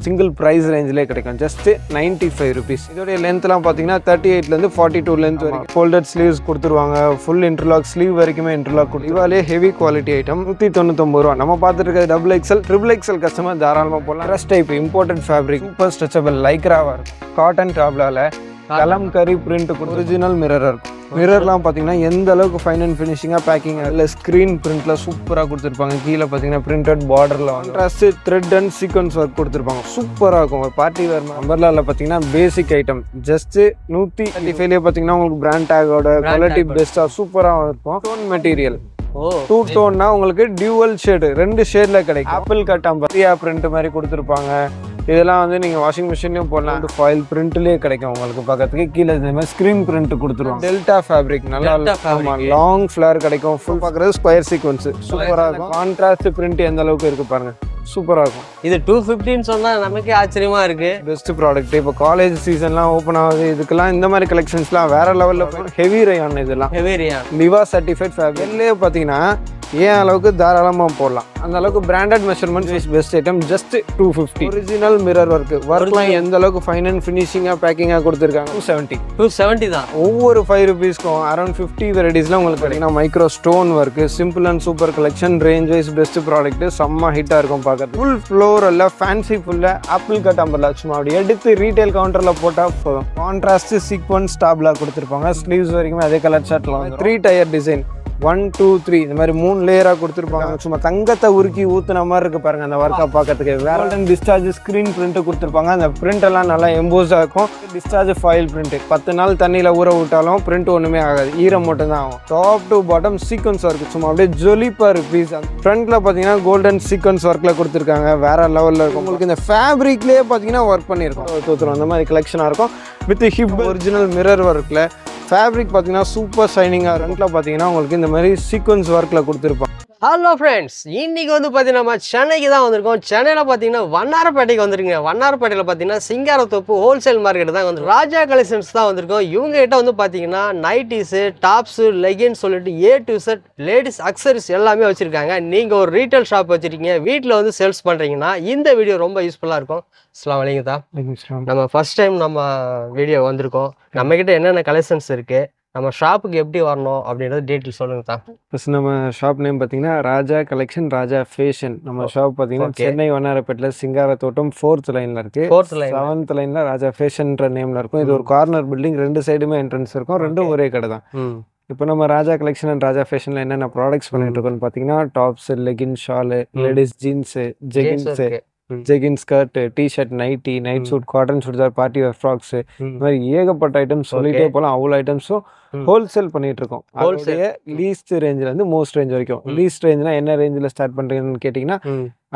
Single price ரேஞ்சிலே கிடைக்கும். Just 95 rupees. இதோடைய லென்த்லாம் பார்த்தீங்கன்னா 38லேருந்து 42 லென்த் வரைக்கும் ஃபோல்டட் ஸ்லீவ்ஸ் கொடுத்துருவாங்க. ஃபுல் இன்டர்லாக் ஸ்லீவ் வரைக்குமே இன்டர்லாக் கொடுத்து இவாலே ஹெவி குவாலிட்டி ஐட்டம் 199 ரூபா. நம்ம பார்த்துட்டு இருக்கிறது double XL triple XL customer தாராளமாக போகலாம். Dress type imported fabric super stretchable லைக்ராவாக இருக்கும். காட்டன் டாப்லாவில் கலம்கரி பிரிண்ட் ஒரிஜினல் மிரர் இருக்கும். மிரர்லாம் பார்த்தீங்கன்னா எந்த அளவுக்கு ஃபைன் அண்ட் ஃபினிஷிங்காக பேக்கிங் இல்லை ஸ்க்ரீன் பிரிண்ட்டில் சூப்பராக கொடுத்துருப்பாங்க. கீழே பார்த்தீங்கன்னா பிரிண்டட் பார்டரில் contrast thread and sequence work கொடுத்துருப்பாங்க. சூப்பராக இருக்கும். ஒரு பார்ட்டி வேர் அம்பர்லாவில் பார்த்தீங்கன்னா பேசிக் ஐட்டம் ஜஸ்ட் 135லேயே பார்த்தீங்கன்னா உங்களுக்கு பிராண்ட் டேகோட குவாலிட்டி பெஸ்ட்டாக சூப்பராக இருக்கும். டோன் மெட்டீரியல் 2 டோன்னா உங்களுக்கு டியூவல் ஷேடு 2 ஷேடில் கிடைக்கும். ஆப்பிள் கட்டாம்பரியா பிரிண்ட் மாதிரி கொடுத்துருப்பாங்க. இதெல்லாம் வந்து நீங்கள் வாஷிங் மிஷின்லையும் போடலாம். ஃபாயில் பிரிண்ட்லேயே கிடைக்கும் உங்களுக்கு. பக்கத்துக்கு கீழே இந்த மாதிரி ஸ்க்ரீன் பிரிண்ட் கொடுத்துருவோம். டெல்டா ஃபேப்ரிக் நல்லா லாங் ஃப்ளேர் கிடைக்கும். ஃபுல் பார்க்குறது ஸ்கொயர் சீக்வன்ஸ் சூப்பராக இருக்கும். கான்ட்ராஸ்ட் பிரிண்ட் எந்த அளவுக்கு இருக்குது பாருங்க, சூப்பராக இருக்கும். இது 250 சொன்னால் நமக்கே ஆச்சரியமா இருக்கு. Best product. இப்போ காலேஜ் சீசன்லாம் ஓப்பன் ஆகுது. இதுக்கெல்லாம் இந்த மாதிரி கலெக்ஷன்ஸ்லாம் வேற லெவலில் ஹெவி ரயான். இதெல்லாம் heavy rayon Liva certified fabric. எல்லையே பார்த்தீங்கன்னா ஏன் அளவுக்கு தாராளமாக போடலாம். அந்த அளவுக்கு branded measurement wise best item. Just 250. Original mirror ஒர்க்லாம் எந்த அளவுக்கு ஃபைன் அண்ட் ஃபினிஷிங்காக பேக்கிங்காக கொடுத்துருக்காங்க. 270 தான். ஒவ்வொரு 5 rupeesக்கும் அரௌண்ட் 50 வெரைட்டிஸ்லாம் உங்களுக்கு கிடைக்கும். Micro stone work simple and super collection range wise best product. செம்ம ஹிட்டாக இருக்கும் பார்க்கறது. ஃபுல் ஃப்ளோர் இல்லை ஃபேன்சி ஃபுல்லாக ஆப்பிள் கட் அம்பர்லா சும்மா அப்படி எடுத்து ரீட்டைல் கவுண்டரில் போட்டால் போதும். கான்ட்ராஸ்ட் சீக்வன்ஸ் டாப்லாம் கொடுத்துருப்பாங்க. ஸ்லீவ்ஸ் வரைக்குமே அதே கலர் ஷர்ட்லாம் 3 டயர் டிசைன் 1 2 3 இந்த மாதிரி 3 லேயராக கொடுத்துருப்பாங்க. சும்மா தங்கத்தை உருக்கி ஊற்றுன மாதிரி இருக்கு பாருங்க அந்த ஒர்க்கை பார்க்கறதுக்கு. வேற டிஸ்சார்ஜ் ஸ்க்ரீன் பிரிண்ட் கொடுத்துருப்பாங்க. அந்த பிரிண்ட் எல்லாம் நல்லா எம்போஸாக இருக்கும். டிஸ்சார்ஜ் ஃபாயில் பிரிண்ட் 10 நாள் தண்ணியில் ஊற விட்டாலும் பிரிண்ட் ஒன்றுமே ஆகாது, ஈரம் மட்டும் தான் ஆகும். Top to bottom sequence work சும்மா அப்படியே ஜொலிப்பா பீஸ். ஃப்ரண்ட்ல பார்த்தீங்கன்னா கோல்டன் சீக்வன்ஸ் ஒர்க்கில் கொடுத்துருக்காங்க. வேற லெவலில் இருக்கும். உங்களுக்கு இந்த ஃபேப்ரிக்லேயே பார்த்தீங்கன்னா ஒர்க் பண்ணியிருக்கோம். தூத்துறோம் அந்த மாதிரி கலெக்ஷனாக இருக்கும். வித் ஹிப் ஒரிஜினல் மிரர் ஒர்க்கில் ஃபேப்ரிக் பார்த்தீங்கன்னா சூப்பர் ஷைனிங்காக. ஃப்ரண்ட்டில் பார்த்தீங்கன்னா உங்களுக்கு இந்த மாதிரி சீக்வன்ஸ் ஒர்க்கில் கொடுத்துருப்பாங்க. ஹலோ ஃப்ரெண்ட்ஸ், இன்னைக்கு வந்து பார்த்தீங்கன்னா நம்ம சென்னைக்கு தான் வந்திருக்கோம். சென்னையில் பார்த்தீங்கன்னா வண்ணாரப்பேட்டைக்கு வந்துருங்க. வண்ணாரப்பேட்டையில் பார்த்தீங்கன்னா சிங்காரத்தோப்பு ஹோல்சேல் மார்க்கெட் தான் வந்து ராஜா கலெக்ஷன்ஸ் தான் வந்திருக்கோம். இவங்க கிட்ட வந்து பார்த்தீங்கன்னா நைட்டிஸு, டாப்ஸு, லெகின்ஸ் சொல்லிட்டு A to Z ladies accessories எல்லாமே வச்சுருக்காங்க. நீங்கள் ஒரு ரீட்டைல் ஷாப் வச்சுருக்கீங்க, வீட்டில் வந்து சேல்ஸ் பண்ணுறீங்கன்னா இந்த வீடியோ ரொம்ப யூஸ்ஃபுல்லாக இருக்கும். அஸ்ஸலாமு அலைக்கும் தான். நம்ம ஃபர்ஸ்ட் டைம் நம்ம வீடியோ வந்திருக்கோம். நம்மக்கிட்ட என்னென்ன கலெக்ஷன்ஸ் இருக்குது, நம்ம ஷாப்புக்கு எப்படி வரணும் அப்படின்றது டீட்டெயில் சொல்லுங்க தான். ஃபர்ஸ்ட் நம்ம ஷாப் நேம் பார்த்தீங்கன்னா ராஜா கலெக்ஷன், ராஜா ஃபேஷன். நம்ம ஷாப் பார்த்தீங்கன்னா சென்னை வண்ணாரப்பேட்டில் சிங்காரத்தோட்டம் 4th லைனில் இருக்குது. 7th லைனில் ராஜா ஃபேஷன்ன்ற நேமில் இருக்கும். இது ஒரு கார்னர் பில்டிங், 2 சைடுமே என்ட்ரன்ஸ் இருக்கும். ரெண்டும் ஒரே கடை தான். இப்போ நம்ம ராஜா கலெக்ஷன் அண்ட் ராஜா ஃபேஷனில் என்னென்ன ப்ராடக்ட்ஸ் பண்ணிட்டு இருக்கோம்னு பார்த்தீங்கன்னா tops, legging, shawl, ladies jeans, jeggings, jegging skirt, T shirt, night suit, cotton churidar, party wear frocks, இந்த மாதிரி ஏகப்பட்ட ஐட்டம்ஸ் சொல்லிட்டே போகலாம். அவ்வளோ ஐட்டம்ஸும் ஹோல்சேல் பண்ணிட்டு இருக்கோம். ஹோல்சேல் லீஸ்ட் ரேஞ்சில் இருந்து மோஸ்ட் ரேஞ்ச் வரைக்கும். லீஸ்ட் ரேஞ்ச்னா என்ன ரேஞ்சில் ஸ்டார்ட் பண்ணுறீங்கன்னு கேட்டிங்கன்னா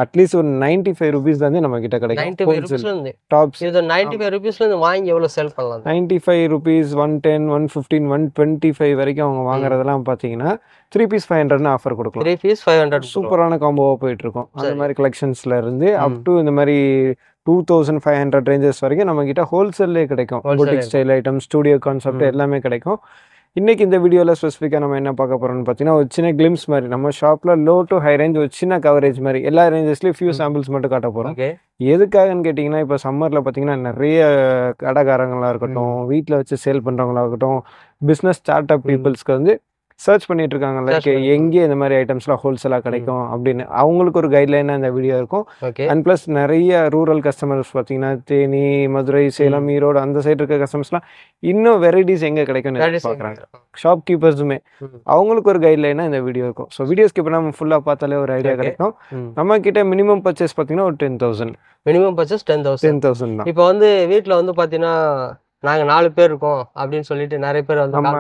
அட்லீஸ்ட் ஒரு 95 rupees வந்து நம்ம கிட்ட கிடைக்கும். டாப்ஸ் இது 95 rupeesல வாங்கி எவ்வளோ சேல் பண்ணலாம்? 95 rupees, 110, 115, 125 வரைக்கும் அவங்க வாங்குறதெல்லாம் பார்த்தீங்கன்னா 3 piece 500 ஆஃபர் கொடுக்கலாம். 3 piece 500 சூப்பரான காம்போவாக போயிட்டு இருக்கும். அந்த மாதிரி கலெக்ஷன்ஸ்ல இருந்து அப் டு இந்த மாதிரி 2500 ரேஞ்சஸ் வரைக்கும் நம்ம கிட்ட ஹோல்சேல்லே கிடைக்கும். Boutique style item, studio concept எல்லாமே கிடைக்கும். இன்னைக்கு இந்த வீடியோவில் ஸ்பெசிஃபிக்காக நம்ம என்ன பார்க்க போகிறோம்னு பார்த்தீங்கன்னா ஒரு சின்ன கிளிம்ஸ் மாதிரி நம்ம ஷாப்பில் லோ டு ஹை ரேஞ்ச் ஒரு சின்ன கவரேஜ் மாதிரி எல்லா ரேஞ்சஸ்லேயும் ஃபியூ சாம்பிள்ஸ் மட்டும் காட்ட போகிறோம். எதுக்காகன்னு கேட்டிங்கன்னா இப்போ சம்மரில் பார்த்தீங்கன்னா நிறைய கடைக்காரங்களாக இருக்கட்டும், வீட்டில் வச்சு சேல் பண்ணுறவங்களா இருக்கட்டும், பிஸ்னஸ் ஸ்டார்ட் அப் பீப்புள்ஸ்க்கு வந்து சர்ச் பண்ணிட்டு இருக்காங்க லைக் எங்கே இந்த மாதிரி ஐட்டம்ஸ்லாம் ஹோல்சேலாக கிடைக்கும் அப்படின்னு. அவங்களுக்கு ஒரு கைட்லைனாக இந்த வீடியோ இருக்கும். அண்ட் ப்ளஸ் நிறைய ரூரல் கஸ்டமர்ஸ் பார்த்தீங்கன்னா தேனி, மதுரை, சேலம், ஈரோடு அந்த சைடு இருக்க கஸ்டமர்ஸ்லாம் இன்னும் வெரைட்டிஸ் எங்கே கிடைக்கும்னு பார்க்குறாங்க. ஷாப் கீப்பர்ஸுமே அவங்களுக்கு ஒரு கைட்லைனாக இந்த வீடியோ இருக்கும். ஸோ வீடியோ ஸ்கிப் நம்ம ஃபுல்லாக பார்த்தாலே ஒரு ஐடியா கிடைக்கும். நம்ம கிட்ட மினிமம் பர்ச்சேஸ் பார்த்தீங்கன்னா ஒரு 10,000. மினிமம் பர்ச்சேஸ் 10,000 தான். இப்போ வந்து வீட்டில் வந்து பார்த்தீங்கன்னா நாங்க 4 பேர் இருக்கோம் அப்படின்னு சொல்லிட்டு நிறைய பேர் வந்து நம்ம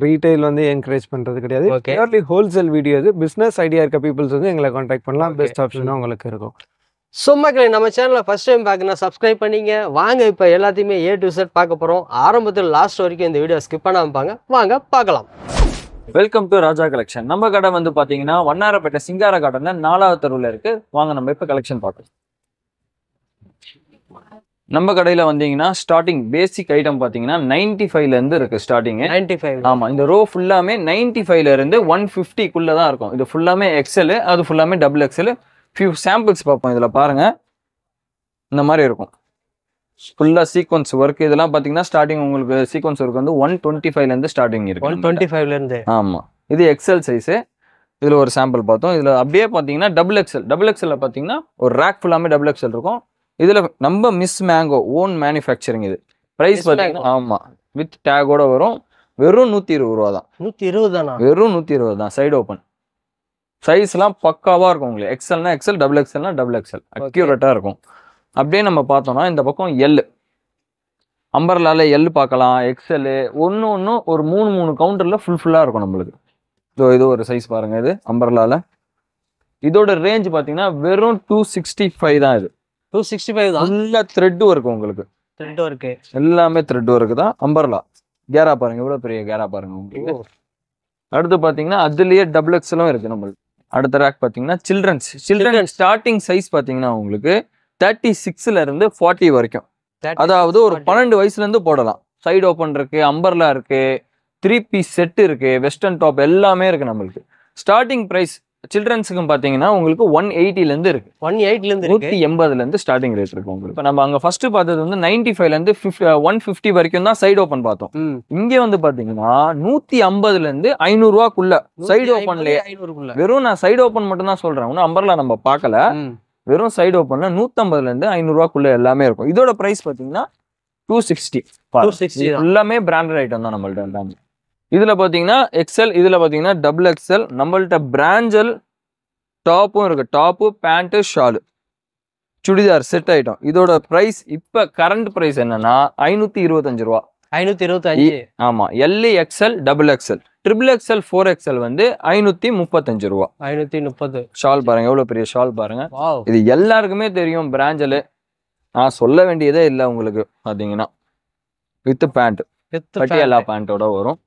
ரீட்டைல் வந்து என்கரேஜ் பண்றது கிடையாது. Purely wholesale video. இது பிசினஸ் ஐடியா இருக்க பீப்புள்ஸ் வந்து எங்களை கான்டாக்ட் பண்ணலாம். பெஸ்ட் ஆப்ஷனும் உங்களுக்கு இருக்கும். சும்மாக்களே நம்ம சேனலை ஃபர்ஸ்ட் டைம் பார்க்கணும், சப்ஸ்கிரைப் பண்ணிங்க. வாங்க இப்போ எல்லாத்தையுமே A to Z பார்க்க போகிறோம். ஆரம்பத்தில் லாஸ்ட் வரைக்கும் இந்த வீடியோ ஸ்கிப் பண்ணாமல் பாங்க. வாங்க பார்க்கலாம். Welcome to Raja collection. நம்ம கடை வந்து பார்த்தீங்கன்னா வண்ணாரப்பேட்டை சிங்கார கார்டனில் 4வது தெருவில் இருக்குது. வாங்க நம்ம இப்போ கலெக்ஷன் பார்க்கலாம். நம்ம கடையில் வந்தீங்கன்னா ஸ்டார்டிங் பேசிக் ஐட்டம் பார்த்தீங்கன்னா 95லேருந்து இருக்குது ஸ்டார்டிங்கு. 95. ஆமாம், இந்த ரோ ஃபுல்லாமே 95லேருந்து 150க்குள்ளே தான் இருக்கும். இது ஃபுல்லாமே XL, அது ஃபுல்லாமே XXL. ஃபியூ சாம்பிள்ஸ் பார்ப்போம். இதில் பாருங்கள், இந்த மாதிரி இருக்கும். ஃபுல்லாக சீக்வன்ஸ் ஒர்க் இதெல்லாம் பார்த்தீங்கன்னா ஸ்டார்டிங் உங்களுக்கு சீக்வன்ஸ் ஒர்க் வந்து 125லேருந்து ஸ்டார்டிங் இருக்கு. 125லேருந்து. ஆமாம், இது எக்ஸல் சைஸு. இதில் ஒரு சாம்பிள் பார்த்தோம். இதில் அப்படியே பார்த்தீங்கன்னா டபுள் எக்ஸலில் பார்த்தீங்கன்னா ஒரு ரேக் ஃபுல்லாமே டபுள் எக்ஸல் இருக்கும். இதில் நம்ம மிஸ் மேங்கோ ஓன் மேனுஃபேக்சரிங். இது ப்ரைஸ் பார்த்தீங்கன்னா ஆமாம் வித் டேகோட வரும். வெறும் 120 ரூபா தான். 120 தானா? வெறும் 120 தான். சைடு ஓப்பன் சைஸ்லாம் பக்காவாக இருக்கும் உங்களுக்கு. எக்ஸல்னா எக்ஸல், டபுள் எக்ஸல்னா டபுள் எக்ஸல் அக்யூரேட்டாக இருக்கும். அப்படியே நம்ம பார்த்தோம்னா இந்த பக்கம் எல் அம்பர்லால எல் பார்க்கலாம், எக்ஸலு ஒன்று ஒரு 3 கவுண்டரில் ஃபுல்லாக இருக்கும் நம்மளுக்கு. இது ஒரு சைஸ் பாருங்கள். இது அம்பர்லால இதோட ரேஞ்ச் பார்த்தீங்கன்னா வெறும் 265 தான். இது 265 தான். ஃபுல்லாக த்ரெட் ஒர்க் உங்களுக்கு. த்ரெட் ஒர்க்கு எல்லாமே த்ரெட் ஒர்க்கு தான். அம்பர்லா கேரா பாருங்க, எவ்வளோ பெரிய கேரா பாருங்க உங்களுக்கு. அடுத்து பார்த்தீங்கன்னா அதுலேயே டபுள் எக்ஸலும் இருக்குது நம்மளுக்கு. அடுத்த ரேக் பார்த்தீங்கன்னா சில்ட்ரன்ஸ் ஸ்டார்டிங் சைஸ் பார்த்தீங்கன்னா உங்களுக்கு 36லேருந்து 40 வரைக்கும். அதாவது ஒரு 12 வயசுலேருந்து போடலாம். சைடு ஓப்பன் இருக்கு, அம்பர்லா இருக்கு, 3 பீஸ் செட் இருக்கு, வெஸ்டர்ன் டாப் எல்லாமே இருக்கு நம்மளுக்கு. ஸ்டார்டிங் ப்ரைஸ் சில்ட்ரன்ஸுக்கு பார்த்தீங்கன்னா உங்களுக்கு 180லேருந்து இருக்கு. 180லேருந்து 180லேருந்து ஸ்டார்டிங் ரேட் இருக்கு உங்களுக்கு. இப்போ நம்ம அங்கே ஃபர்ஸ்ட் பார்த்தது வந்து 95லேருந்து 150 வரைக்கும் தான் சைடு ஓப்பன் பார்த்தோம். இங்கே வந்து பார்த்தீங்கன்னா 150லேருந்து 500 ரூபாக்குள்ள சைடு ஓப்பன்லேயே. வெறும் நான் சைடு ஓப்பன் மட்டும் தான் சொல்றேன், ஒன்றும் அம்பர்லா நம்ம பார்க்கல. வெறும் சைடு ஓப்பன்ல 150லேருந்து 500 ரூபாக்குள்ள எல்லாமே இருக்கும். இதோட பிரைஸ் பார்த்தீங்கன்னா 260. எல்லாமே பிராண்டட் ஐட்டம் தான் நம்மள்ட்ட எல்லாமே. இதுல பாத்தீங்கன்னா எக்ஸல், இதுல பாத்தீங்கன்னா டபுள் எக்ஸல். நம்மள்ட்ட பிராஞ்சல் டாப்பும் இருக்கு. Top, pant, shawl, churidar set item. இதோட பிரைஸ் இப்ப கரண்ட் பிரைஸ் என்னன்னா 525 ரூபா. 525. ஆமா. L XL, double XL, triple XL, 4XL வந்து 535 ரூபா. 530. ஷால் பாருங்க, எவ்வளவு பெரிய ஷால் பாருங்க. இது எல்லாருக்குமே தெரியும் பிராஞ்சல், நான் சொல்ல வேண்டியதே இல்லை உங்களுக்கு. பாத்தீங்கன்னா வித் பேண்ட், பட்டியாலா பேண்டோட வரும்.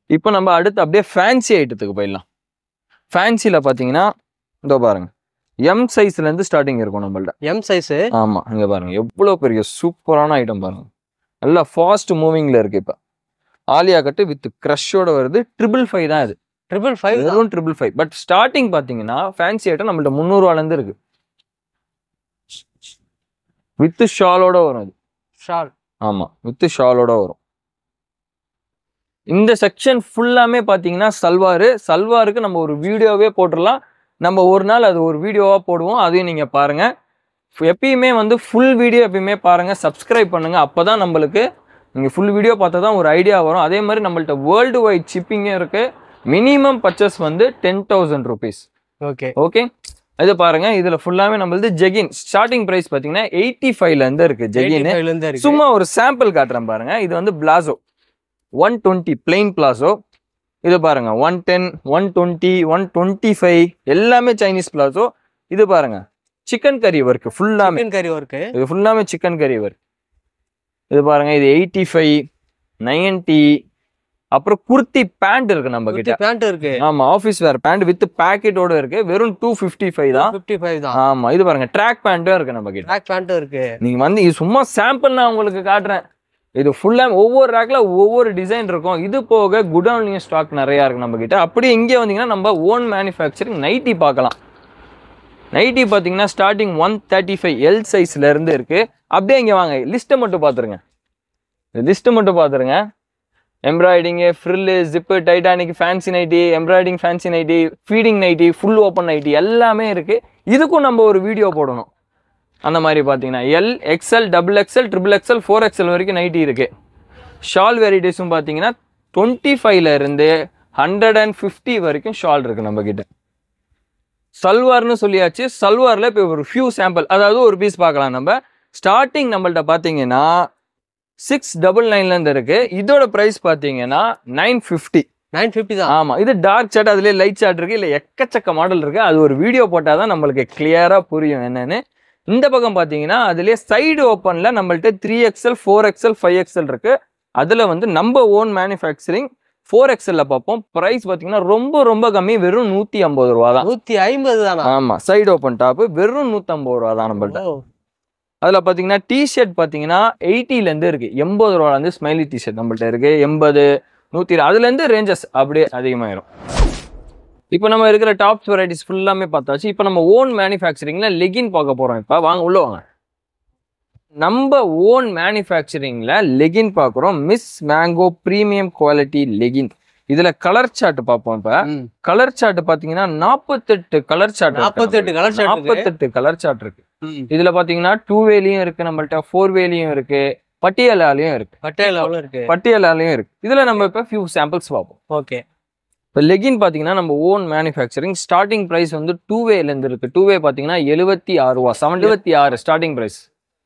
இப்போ நம்ம அடுத்து அப்படியே ஃபேன்சி ஐட்டத்துக்கு போயிடலாம். ஃபேன்சியில் பார்த்தீங்கன்னா இதோ பாருங்க, எம் சைஸ்லேருந்து ஸ்டார்டிங் இருக்கும் நம்மள்ட்ட. M size. ஆமாம், இங்கே பாருங்க எவ்வளோ பெரிய சூப்பரான ஐட்டம் பாருங்க. நல்லா ஃபாஸ்ட் மூவிங்கில் இருக்கு. இப்போ ஆலியா கட்டு வித் க்ரஷோட வருது. 555 தான் இது. 555 வெறும் 555. பட் ஸ்டார்டிங் பார்த்தீங்கன்னா ஃபேன்சி ஐட்டம் நம்மள்ட்ட 300 ரூபாலேருந்து இருக்கு. வித் ஷாலோட வரும். அது ஷால். ஆமாம், வித் ஷாலோட வரும். இந்த செக்ஷன் ஃபுல்லாமே பார்த்தீங்கன்னா சல்வாருக்கு நம்ம ஒரு வீடியோவே போட்டுடலாம். நம்ம ஒரு நாள் அது ஒரு வீடியோவாக போடுவோம், அதையும் நீங்கள் பாருங்கள். எப்பயுமே வந்து ஃபுல் வீடியோ எப்பயுமே பாருங்கள், சப்ஸ்கிரைப் பண்ணுங்கள். அப்போ தான் நம்மளுக்கு நீங்கள் ஃபுல் வீடியோ பார்த்தா தான் ஒரு ஐடியா வரும். அதே மாதிரி நம்மள்ட்ட வேர்ல்டு வைட் ஷிப்பிங்கும் இருக்குது. மினிமம் பர்ச்சேஸ் வந்து 10,000 rupees. ஓகே இது பாருங்க. இதுல ஃபுல்லாமே நம்மளது ஜெகின். ஸ்டார்டிங் பிரைஸ் பாத்தீங்கன்னா 85லேருந்து இருக்கு ஜெகின். சும்மா ஒரு சாம்பிள் காட்டுறேன் பாருங்க. இது வந்து பிளாசோ 120 பிளெயின் பிளாசோ. இது பாருங்க 110, 120, 125 எல்லாமே சைனீஸ் பிளாசோ. இது பாருங்க சிக்கன் கறி ஒர்க் ஃபுல்லாமே. இது ஃபுல்லாமே சிக்கன் கறி ஒர்க். இது பாருங்க, இது 85, 90. அப்புறம் குர்த்தி பேண்ட் இருக்கு நம்ம கிட்ட. பேண்ட் இருக்கு. ஆமா, ஆபீஸ் வேர் பேண்ட் வித் பாக்கெட்டோட இருக்கு. வெறும் 255 தான். 255 தான். ஆமா, இது பாருங்க ட்ராக் பேண்ட்டும் இருக்கு நம்ம கிட்ட. ட்ராக் பேண்ட்டும் இருக்கு. நீங்க வந்து இது சும்மா சாம்பிள் நான் உங்களுக்கு காட்டுறேன். இது ஃபுல்லா ஒவ்வொரு ரேக்ல ஒவ்வொரு டிசைன் இருக்கும். இது போக குடவுன்லயும் ஸ்டாக் நிறைய இருக்கு நம்ம கிட்ட. அப்படியே இங்கே வந்தீங்கன்னா நம்ம ஓன் மேனுஃபேக்சரிங் நைட்டி பார்க்கலாம். நைட்டி பாத்தீங்கன்னா ஸ்டார்டிங் 135 எல் சைஸ்ல இருந்து இருக்கு. அப்படியே இங்க வாங்க, லிஸ்ட்டை மட்டும் பாத்துருங்க. லிஸ்ட்டு மட்டும் பாத்துருங்க. Embroidering, frill, zip, Titanic, fancy nightie, embroidering fancy nightie, feeding nightie, full open nightie எல்லாமே இருக்கு. இதுக்கும் நம்ம ஒரு வீடியோ போடணும். அந்த மாதிரி பார்த்தீங்கன்னா L, XL, double XL, triple XL, 4XL வரைக்கும் நைட்டி இருக்கு. ஷால் வெரைட்டிஸும் பார்த்தீங்கன்னா 25லேருந்து 150 வரைக்கும் ஷால் இருக்கு நம்ம கிட்ட. சல்வார்னு சொல்லியாச்சு. சல்வாரில் இப்போ ஒரு ஃபியூ சாம்பிள், அதாவது ஒரு பீஸ் பார்க்கலாம் நம்ம. ஸ்டார்டிங் நம்மள்ட்ட பார்த்தீங்கன்னா 699லேருந்து இருக்கு. இதோட ப்ரைஸ் பார்த்தீங்கன்னா 950 தான். ஆமாம், இது டார்க் சார்ட், அதுலேயே லைட் சார்ட் இருக்கு. இல்லை எக்கச்சக்க மாடல் இருக்கு. அது ஒரு வீடியோ போட்டால் தான் நம்மளுக்கு கிளியராக புரியும் என்னன்னு. இந்த பக்கம் பார்த்தீங்கன்னா அதுலேயே சைடு ஓப்பனில் நம்மள்ட்ட 3XL, 4XL, 5XL இருக்கு. அதில் வந்து நம்ம ஓன் மேனுஃபேக்சரிங் 4XL பார்ப்போம். ப்ரைஸ் பார்த்தீங்கன்னா ரொம்ப ரொம்ப கம்மி, வெறும் 150 ரூபா தான். 150 தானா? ஆமாம், சைடு ஓப்பன் டாப்பு வெறும் 150 ரூபா தான் நம்மள்ட்ட. அதில் பார்த்தீங்கன்னா டிஷர்ட் பார்த்தீங்கன்னா 80லேருந்து இருக்கு. 80 ரூபாலேருந்து ஸ்மைலி டிஷர்ட் நம்மள்ட்ட இருக்கு. 80, 100 அதுலேருந்து ரேஞ்சஸ் அப்படியே அதிகமாயிரும். இப்போ நம்ம இருக்கிற டாப்ஸ் வெரைட்டிஸ் ஃபுல்லாமே பார்த்தாச்சு. இப்போ நம்ம ஓன் மேனுஃபேக்சரிங்ல லெகின் பார்க்க போறோம். இப்போ வாங்க உள்ள வாங்க. நம்ம ஓன் மேனுஃபேக்சரிங்ல லெகின் பார்க்குறோம். Miss mango premium quality legging. இதுல கலர் சார்ட் பார்ப்போம். இப்ப கலர் சார்ட் பாத்தீங்கன்னா 48 கலர் சார்ட் 48 கலர் சார்ட் இருக்கு. இதுல பாத்தீங்கன்னா 2 வேலையும் இருக்கு, நம்மள்ட்ட 4 வேலையும் இருக்கு, பட்டியலாலையும் இருக்கு, பட்டியலாலையும் இருக்கு. இதுல நம்ம இப்ப ஃபியூ சாம்பிள்ஸ் பார்ப்போம். ஓகே. இப்போ லெகின் பார்த்தீங்கன்னா நம்ம ஓன் மேனுஃபேக்சரிங். ஸ்டார்டிங் ப்ரைஸ் வந்து 2 வேலேருந்து இருக்குது. 2 வே பார்த்தீங்கன்னா 76 ரூபா, 76 ஸ்டார்டிங் ப்ரைஸ்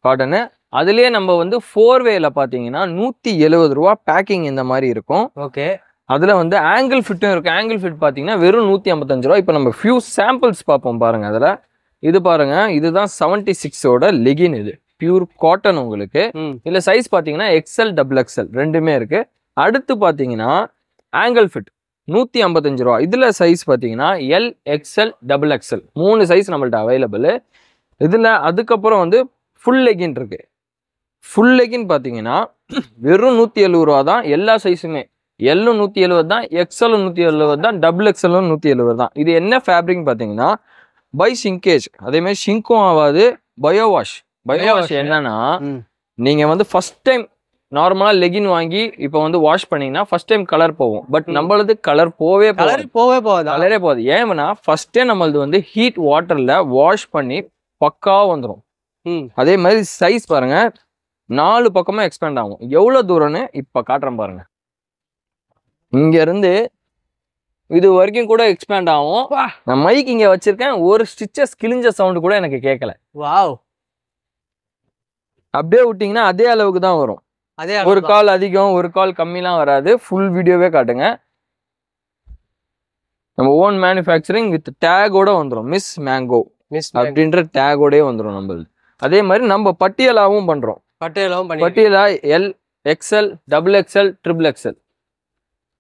காட்டனு. அதுலேயே நம்ம வந்து 4 வேல பார்த்தீங்கன்னா 170 ரூபா பேக்கிங் இந்த மாதிரி இருக்கும். ஓகே. அதில் வந்து ஆங்கிள் ஃபிட்டும் இருக்குது. ஆங்கிள் ஃபிட் பார்த்தீங்கன்னா வெறும் 155 ரூபா. இப்போ நம்ம ஃபியூ சாம்பிள்ஸ் பார்ப்போம் பாருங்க. அதில் இது பாருங்க, இதுதான் 76ஓட லெகின். இது பியூர் காட்டன் உங்களுக்கு. இல்லை சைஸ் பார்த்தீங்கன்னா XL XXL ரெண்டுமே இருக்கு. அடுத்து பார்த்தீங்கன்னா ஆங்கிள் ஃபிட் 155 ரூபா. இதில் சைஸ் பார்த்தீங்கன்னா L XL XXL 3 சைஸ் நம்மள்ட்ட அவைலபிள். இதில் அதுக்கப்புறம் வந்து ஃபுல் லெகின் இருக்கு. ஃபுல் லெகின் பார்த்தீங்கன்னா வெறும் 170 ரூபா தான். எல்லா சைஸுமே எல்லும் 170 தான், XL 170 தான், XXL 170 தான். இது என்ன ஃபேப்ரிக் பார்த்தீங்கன்னா பை ஷிங்கேஜ். அதேமாதிரி ஷிங்கும் ஆகாது. பயோவாஷ். பயோவாஷ் என்னன்னா நீங்கள் வந்து ஃபர்ஸ்ட் டைம் நார்மலாக லெகின் வாங்கி இப்போ வந்து வாஷ் பண்ணீங்கன்னா ஃபர்ஸ்ட் டைம் கலர் போகும். பட் நம்மளது கலர் போகவே போகாது. ஏன்னா ஃபர்ஸ்டே நம்மளது வந்து ஹீட் வாட்டரில் வாஷ் பண்ணி பக்காவாக வந்துடும். அதே மாதிரி சைஸ் பாருங்க, 4 பக்கமும் எக்ஸ்பேண்ட் ஆகும். எவ்வளோ தூரம்னு இப்போ காட்டுறேன் பாருங்க. இங்கேருந்து இது வரைக்கும் கூட எக்ஸ்பேண்ட் ஆகும். நான் மைக் இங்கே வச்சிருக்கேன், ஒரு ஸ்டிச்சஸ் கிழிஞ்ச சவுண்டு கூட எனக்கு கேட்கல. வாவ். அப்படியே விட்டிங்கன்னா அதே அளவுக்கு தான் வரும். ஒரு கால் அதிகம் ஒரு கால் கம்மிலாம் வராது. ஃபுல் வீடியோவே காட்டுங்க. நம்ம ஓன் மேனுஃபேக்சரிங் வித் டேகோட வந்துடும். மிஸ் மேங்கோ அப்படின்ற டேகோடே வந்துடும் நம்மளுது. அதே மாதிரி நம்ம பட்டியலாவும் பண்றோம். பட்டியலா L XL XXL XXL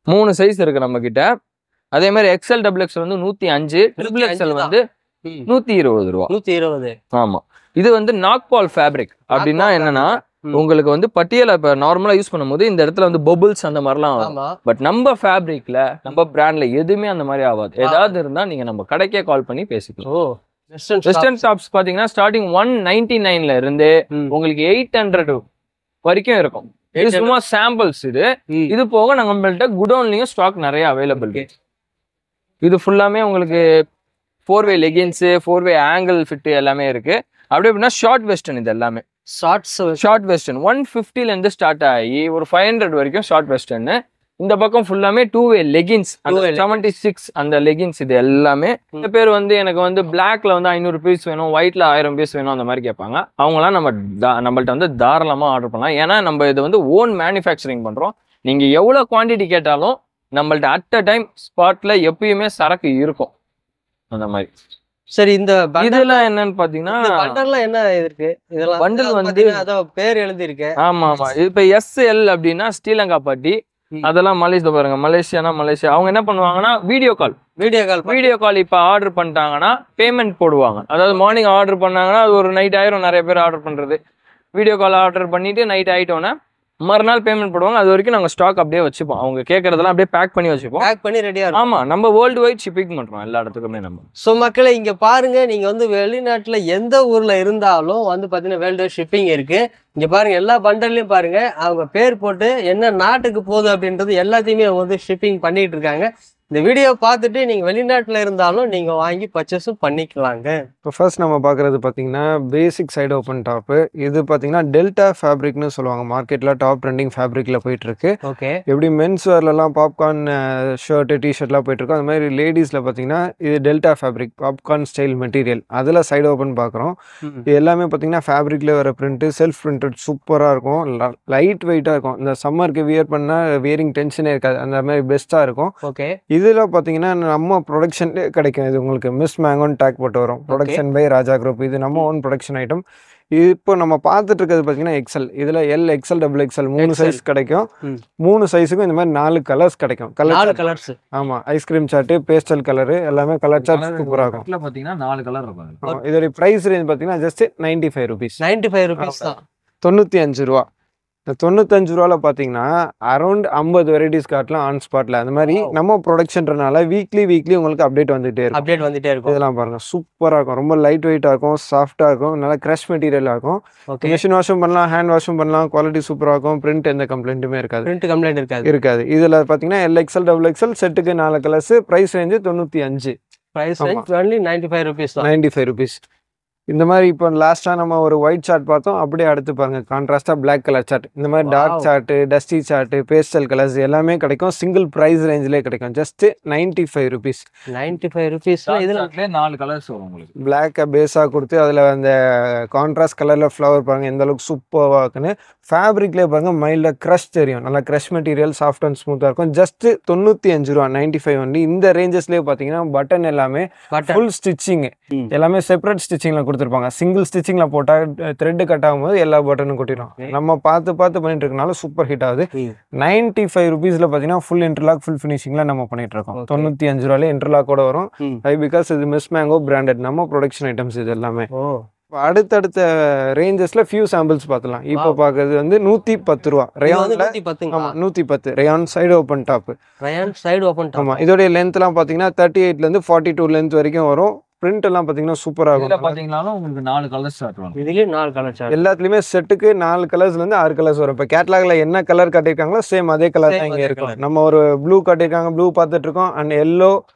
3 size இருக்கு நம்ம கிட்ட. அதே மாதிரி XL XXL வந்து 105, XXL வந்து 120 ரூபா. 120. ஆமா. இது வந்து நாக்பால் ஃபேப்ரிக். அப்படின்னா என்னன்னா உங்களுக்கு வந்து பட்டியலை இப்போ நார்மலாக யூஸ் பண்ணும்போது இந்த இடத்துல வந்து பபுள்ஸ் அந்த மாதிரிலாம் ஆகும். பட் நம்ம ஃபேப்ரிக்ல நம்ம பிராண்ட்ல எதுவுமே அந்த மாதிரி ஆகாது. ஏதாவது இருந்தால் நீங்க நம்ம கடைக்கே கால் பண்ணி பேசிக்கலாம். வெஸ்டர்ன் ஷாப்ஸ் பார்த்தீங்கன்னா ஸ்டார்டிங் 199ல இருந்து உங்களுக்கு 800 வரைக்கும் இருக்கும். இது சும்மா சாம்பிள்ஸ். இது போக நம்மள்ட்ட குடோன்லயும் ஸ்டாக் நிறைய அவைலபிள். இது ஃபுல்லாமே உங்களுக்கு 4 வே லெகின்ஸ், 4 வே ஆங்கிள் ஃபிட் எல்லாமே இருக்கு. அப்படி அப்படின்னா ஷார்ட் வெஸ்டர்ன். இது எல்லாமே ஷார்ட் வெஸ்டர்ன் 150ல இருந்து ஸ்டார்ட் ஆகி ஒரு 500 வரைக்கும் ஷார்ட் வெஸ்டர்ன். இந்த பக்கம் ஃபுல்லாமே 2 வே லெகின்ஸ், 76 அந்த லெகின்ஸ். இது எல்லாமே இந்த பேர் வந்து எனக்கு வந்து பிளாக்ல வந்து 500 பீஸ் வேணும், ஒயிட்ல 1000 பீஸ் வேணும் அந்த மாதிரி கேட்பாங்க. அவங்களாம் நம்மள்ட்ட வந்து தாராளமா ஆர்டர் பண்ணலாம். ஏன்னா நம்ம இது வந்து ஓன் மேனுஃபேக்சரிங் பண்றோம். நீங்க எவ்வளவு குவான்டிட்டி கேட்டாலும் நம்மள்ட்ட அட் அ டைம் ஸ்பாட்ல எப்பயுமே சரக்கு இருக்கும். அந்த மாதிரி. சரி, இந்த இதெல்லாம் என்னன்னு பாத்தீங்கன்னா பண்டல்லாம் என்ன இருக்கு? இதெல்லாம் பண்டல் வந்து அதோ பேர் எழுதி இருக்கு. ஆமா ஆமா. இப்ப SL அப்படின்னா ஸ்ரீலங்கா பாட்டி. அதெல்லாம் மலேசியா பாருங்க, மலேசியானா மலேசியா. அவங்க என்ன பண்ணுவாங்கன்னா வீடியோ கால் இப்ப ஆர்டர் பண்ணிட்டாங்கன்னா பேமெண்ட் போடுவாங்க. அதாவது மார்னிங் ஆர்டர் பண்ணாங்கன்னா அது ஒரு நைட் ஆயிரும். நிறைய பேர் ஆர்டர் பண்றது வீடியோ கால் ஆர்டர் பண்ணிட்டு நைட் ஆயிட்டோன்னா மறுநாள் பேமெண்ட் போடுவாங்க. அது வரைக்கும் நாங்கள் ஸ்டாக் அப்படியே வச்சுப்போம். அவங்க கேட்கறதெல்லாம் அப்படியே பேக் பண்ணி வச்சுப்போம். பேக் பண்ணி ரெடியா. ஆமா, நம்ம வேர்ல்டு வைட் ஷிப்பிங் பண்றோம் எல்லா இடத்துக்குமே நம்ம. ஸோ மக்களை இங்க பாருங்க, நீங்க வந்து வெளிநாட்டுல எந்த ஊர்ல இருந்தாலும் வந்து பாத்தீங்கன்னா வேர்ல்டு வைட் ஷிப்பிங் இருக்கு. இங்க பாருங்க, எல்லா பண்டல்லையும் பாருங்க அவங்க பேர் போட்டு என்ன நாட்டுக்கு போகுது அப்படின்றது எல்லாத்தையுமே அவங்க வந்து ஷிப்பிங் பண்ணிட்டு இருக்காங்க. இந்த வீடியோ பார்த்துட்டு நீங்க வெளிநாட்டுல இருந்தாலும் நீங்க வாங்கி பர்ச்சேஸும் பண்ணிக்கலாங்க. இப்போ ஃபர்ஸ்ட் நம்ம பார்க்குறது பார்த்தீங்கன்னா பேசிக் சைடு ஓப்பன் டாப்பு. இது பார்த்தீங்கன்னா டெல்டா ஃபேப்ரிக்னு சொல்லுவாங்க. மார்க்கெட்டில் டாப் ட்ரெண்டிங் ஃபேப்ரிக்கில் போயிட்டுருக்கு. ஓகே. எப்படி மென்ஸ் வேர்லலாம் பாப்கார்ன் ஷர்ட்டு டிஷர்ட்லாம் போயிட்டுருக்கோம். அது மாதிரி லேடிஸில் பார்த்தீங்கன்னா இது delta fabric, popcorn style material. அதில் சைடு ஓப்பன் பார்க்குறோம். இது எல்லாமே பார்த்தீங்கன்னா ஃபேப்ரிக்கில் வர பிரிண்ட்டு செல்ஃப் பிரிண்டட் சூப்பராக இருக்கும். லைட் வெயிட்டாக இருக்கும். இந்த சம்மருக்கு வியர் பண்ணால் வியரிங் டென்ஷனே இருக்காது. அந்த மாதிரி பெஸ்ட்டாக இருக்கும். ஓகே. இதில் பார்த்தீங்கன்னா நம்ம ப்ரொடக்ஷன்லேயே கிடைக்கும். இது உங்களுக்கு மிஸ் மேங்கோன்னு டேக் போட்டு வரும். Production by Raja group. இது நம்ம ஓன் ப்ரொடக்ஷன் ஐட்டம். இப்போ நம்ம பார்த்துட்டு இருக்கிறது பார்த்தீங்கன்னா XL. இதில் L XL XXL 3 சைஸ் கிடைக்கும். 3 சைஸுக்கும் இந்த மாதிரி 4 கலர்ஸ் கிடைக்கும். கலர்ஸ். ஆமாம், ஐஸ்கிரீம் சார்ட்டு, பேஸ்டல் கலரு எல்லாமே கலர் சார்ட் சூப்பராக இருக்கும். பார்த்தீங்கன்னா 4 கலர் இருக்கும். இதோட ப்ரைஸ் ரேஞ்ச் பார்த்தீங்கன்னா ஜஸ்ட் 95 ருபீஸ். 95 ருபீஸ் தான். 95 ரூபா. இந்த 95 ரூபாயில் பார்த்தீங்கன்னா அரௌண்ட் 50 வெரைட்டிஸ் காட்டலாம் ஆன் ஸ்பாட்டில். அந்த மாதிரி நம்ம ப்ரொடக்ஷன்றனால வீக்லி உங்களுக்கு அப்டேட் வந்துகிட்டே இருக்கும். அப்டேட் வந்துட்டே இருக்கும். இதெல்லாம் பாருங்கள் சூப்பராக இருக்கும். ரொம்ப லைட் வெயிட்டாக இருக்கும், சாஃப்டாக இருக்கும், நல்லா க்ரஷ் மெட்டீரியலாக இருக்கும். ஓகே. மிஷின் வாஷும் பண்ணலாம், ஹேண்ட் வாஷும் பண்ணலாம். குவாலிட்டி சூப்பராக இருக்கும். பிரிண்ட் எந்த கம்ப்ளைண்ட்டுமே இருக்காது. பிரிண்ட் கம்ப்ளைண்ட் இருக்காது. இதில் பார்த்தீங்கன்னா LXL XXL செட்டுக்கு 4 colours. Price range 95. Price range only 95 rupees தான். 95 rupees. இந்த மாதிரி இப்போ லாஸ்ட்டாக நம்ம ஒரு ஒயிட் சார்ட் பார்த்தோம். அப்படியே அடுத்து பாருங்கள் கான்ட்ராஸ்டாக பிளாக் கலர் சார்ட். இந்த மாதிரி dark chart, dusty chart, pastel colours எல்லாமே கிடைக்கும். சிங்கிள் ப்ரைஸ் ரேஞ்சிலே கிடைக்கும். Just 95 rupees. 95 rupees. இதில் 4 கலர்ஸ் வரும் உங்களுக்கு. பிளாக்கை பேஸாக கொடுத்து அதில் அந்த கான்ட்ராஸ்ட் கலரில் ஃப்ளவர் பாருங்கள் எந்த அளவுக்கு சூப்பராக இருக்குன்னு. ஃபேப்ரிக்லேயே பாருங்கள் மைல்டாக க்ரஷ் தெரியும். நல்லா க்ரஷ் மெட்டீரியல், சாஃப்ட் அண்ட் ஸ்மூத்தாக இருக்கும். ஜஸ்ட் 95 ரூபா, 95 ஒன்லி. இந்த ரேஞ்சஸ்லேயே பார்த்தீங்கன்னா பட்டன் எல்லாமே ஃபுல் ஸ்டிச்சிங், எல்லாமே செப்பரேட் ஸ்டிச்சிங்கில் கொடுத்துருப்பாங்க. சிங்கிள் ஸ்டிச்சிங்கில் போட்டால் த்ரெட்டு கட் ஆகும்போது எல்லா பட்டனும் கொட்டிடும். நம்ம பார்த்து பண்ணிட்டு இருக்கனால சூப்பர் ஹிட் ஆகுது. 95 ருபீஸில் பார்த்தீங்கன்னா ஃபுல் இன்டர்லாக், ஃபுல் ஃபினிஷிங்கில் நம்ம பண்ணிட்டு இருக்கோம். 95 ரூபாயிலே இன்டர்லாக்கோட வரும். பிகாஸ் இது மிஸ் மேங்கோ பிராண்டட், நம்ம ப்ரொடக்ஷன் ஐட்டம்ஸ் இது எல்லாமே. அடுத்தடுத்த ரேஞ்சஸ்ல ஃபியூ சாம்பிள்ஸ் பார்க்கலாம். இப்போ பார்க்கறது வந்து 110 ரூபா. ரயான்ல 110 rayon side open top. Rayon side open top. ஆமா, இதோட லென்த்லாம் பார்த்தீங்கன்னா 38லேருந்து 42 லென்த் வரைக்கும் வரும். பிரிண்ட் எல்லாம் பார்த்தீங்கன்னா சூப்பராக இருக்கும். இதில் பார்த்தீங்கன்னாலும் உங்களுக்கு 4 கலர்ஸ் ஸ்டார்ட் வரும். இதுலேயே 4 கலர் சார்ட். எல்லாத்துலேயுமே செட்டுக்கு 4 கலர்ஸ்லேருந்து 6 கலர்ஸ் வரும். இப்போ கேட்லாக்ல என்ன கலர் காட்டியிருக்காங்களோ சேம் அதே கலர் தான் இங்கே இருக்கும். நம்ம ஒரு ப்ளூ காட்டியிருக்காங்க, ப்ளூ பார்த்துட்டு இருக்கோம். And yellow,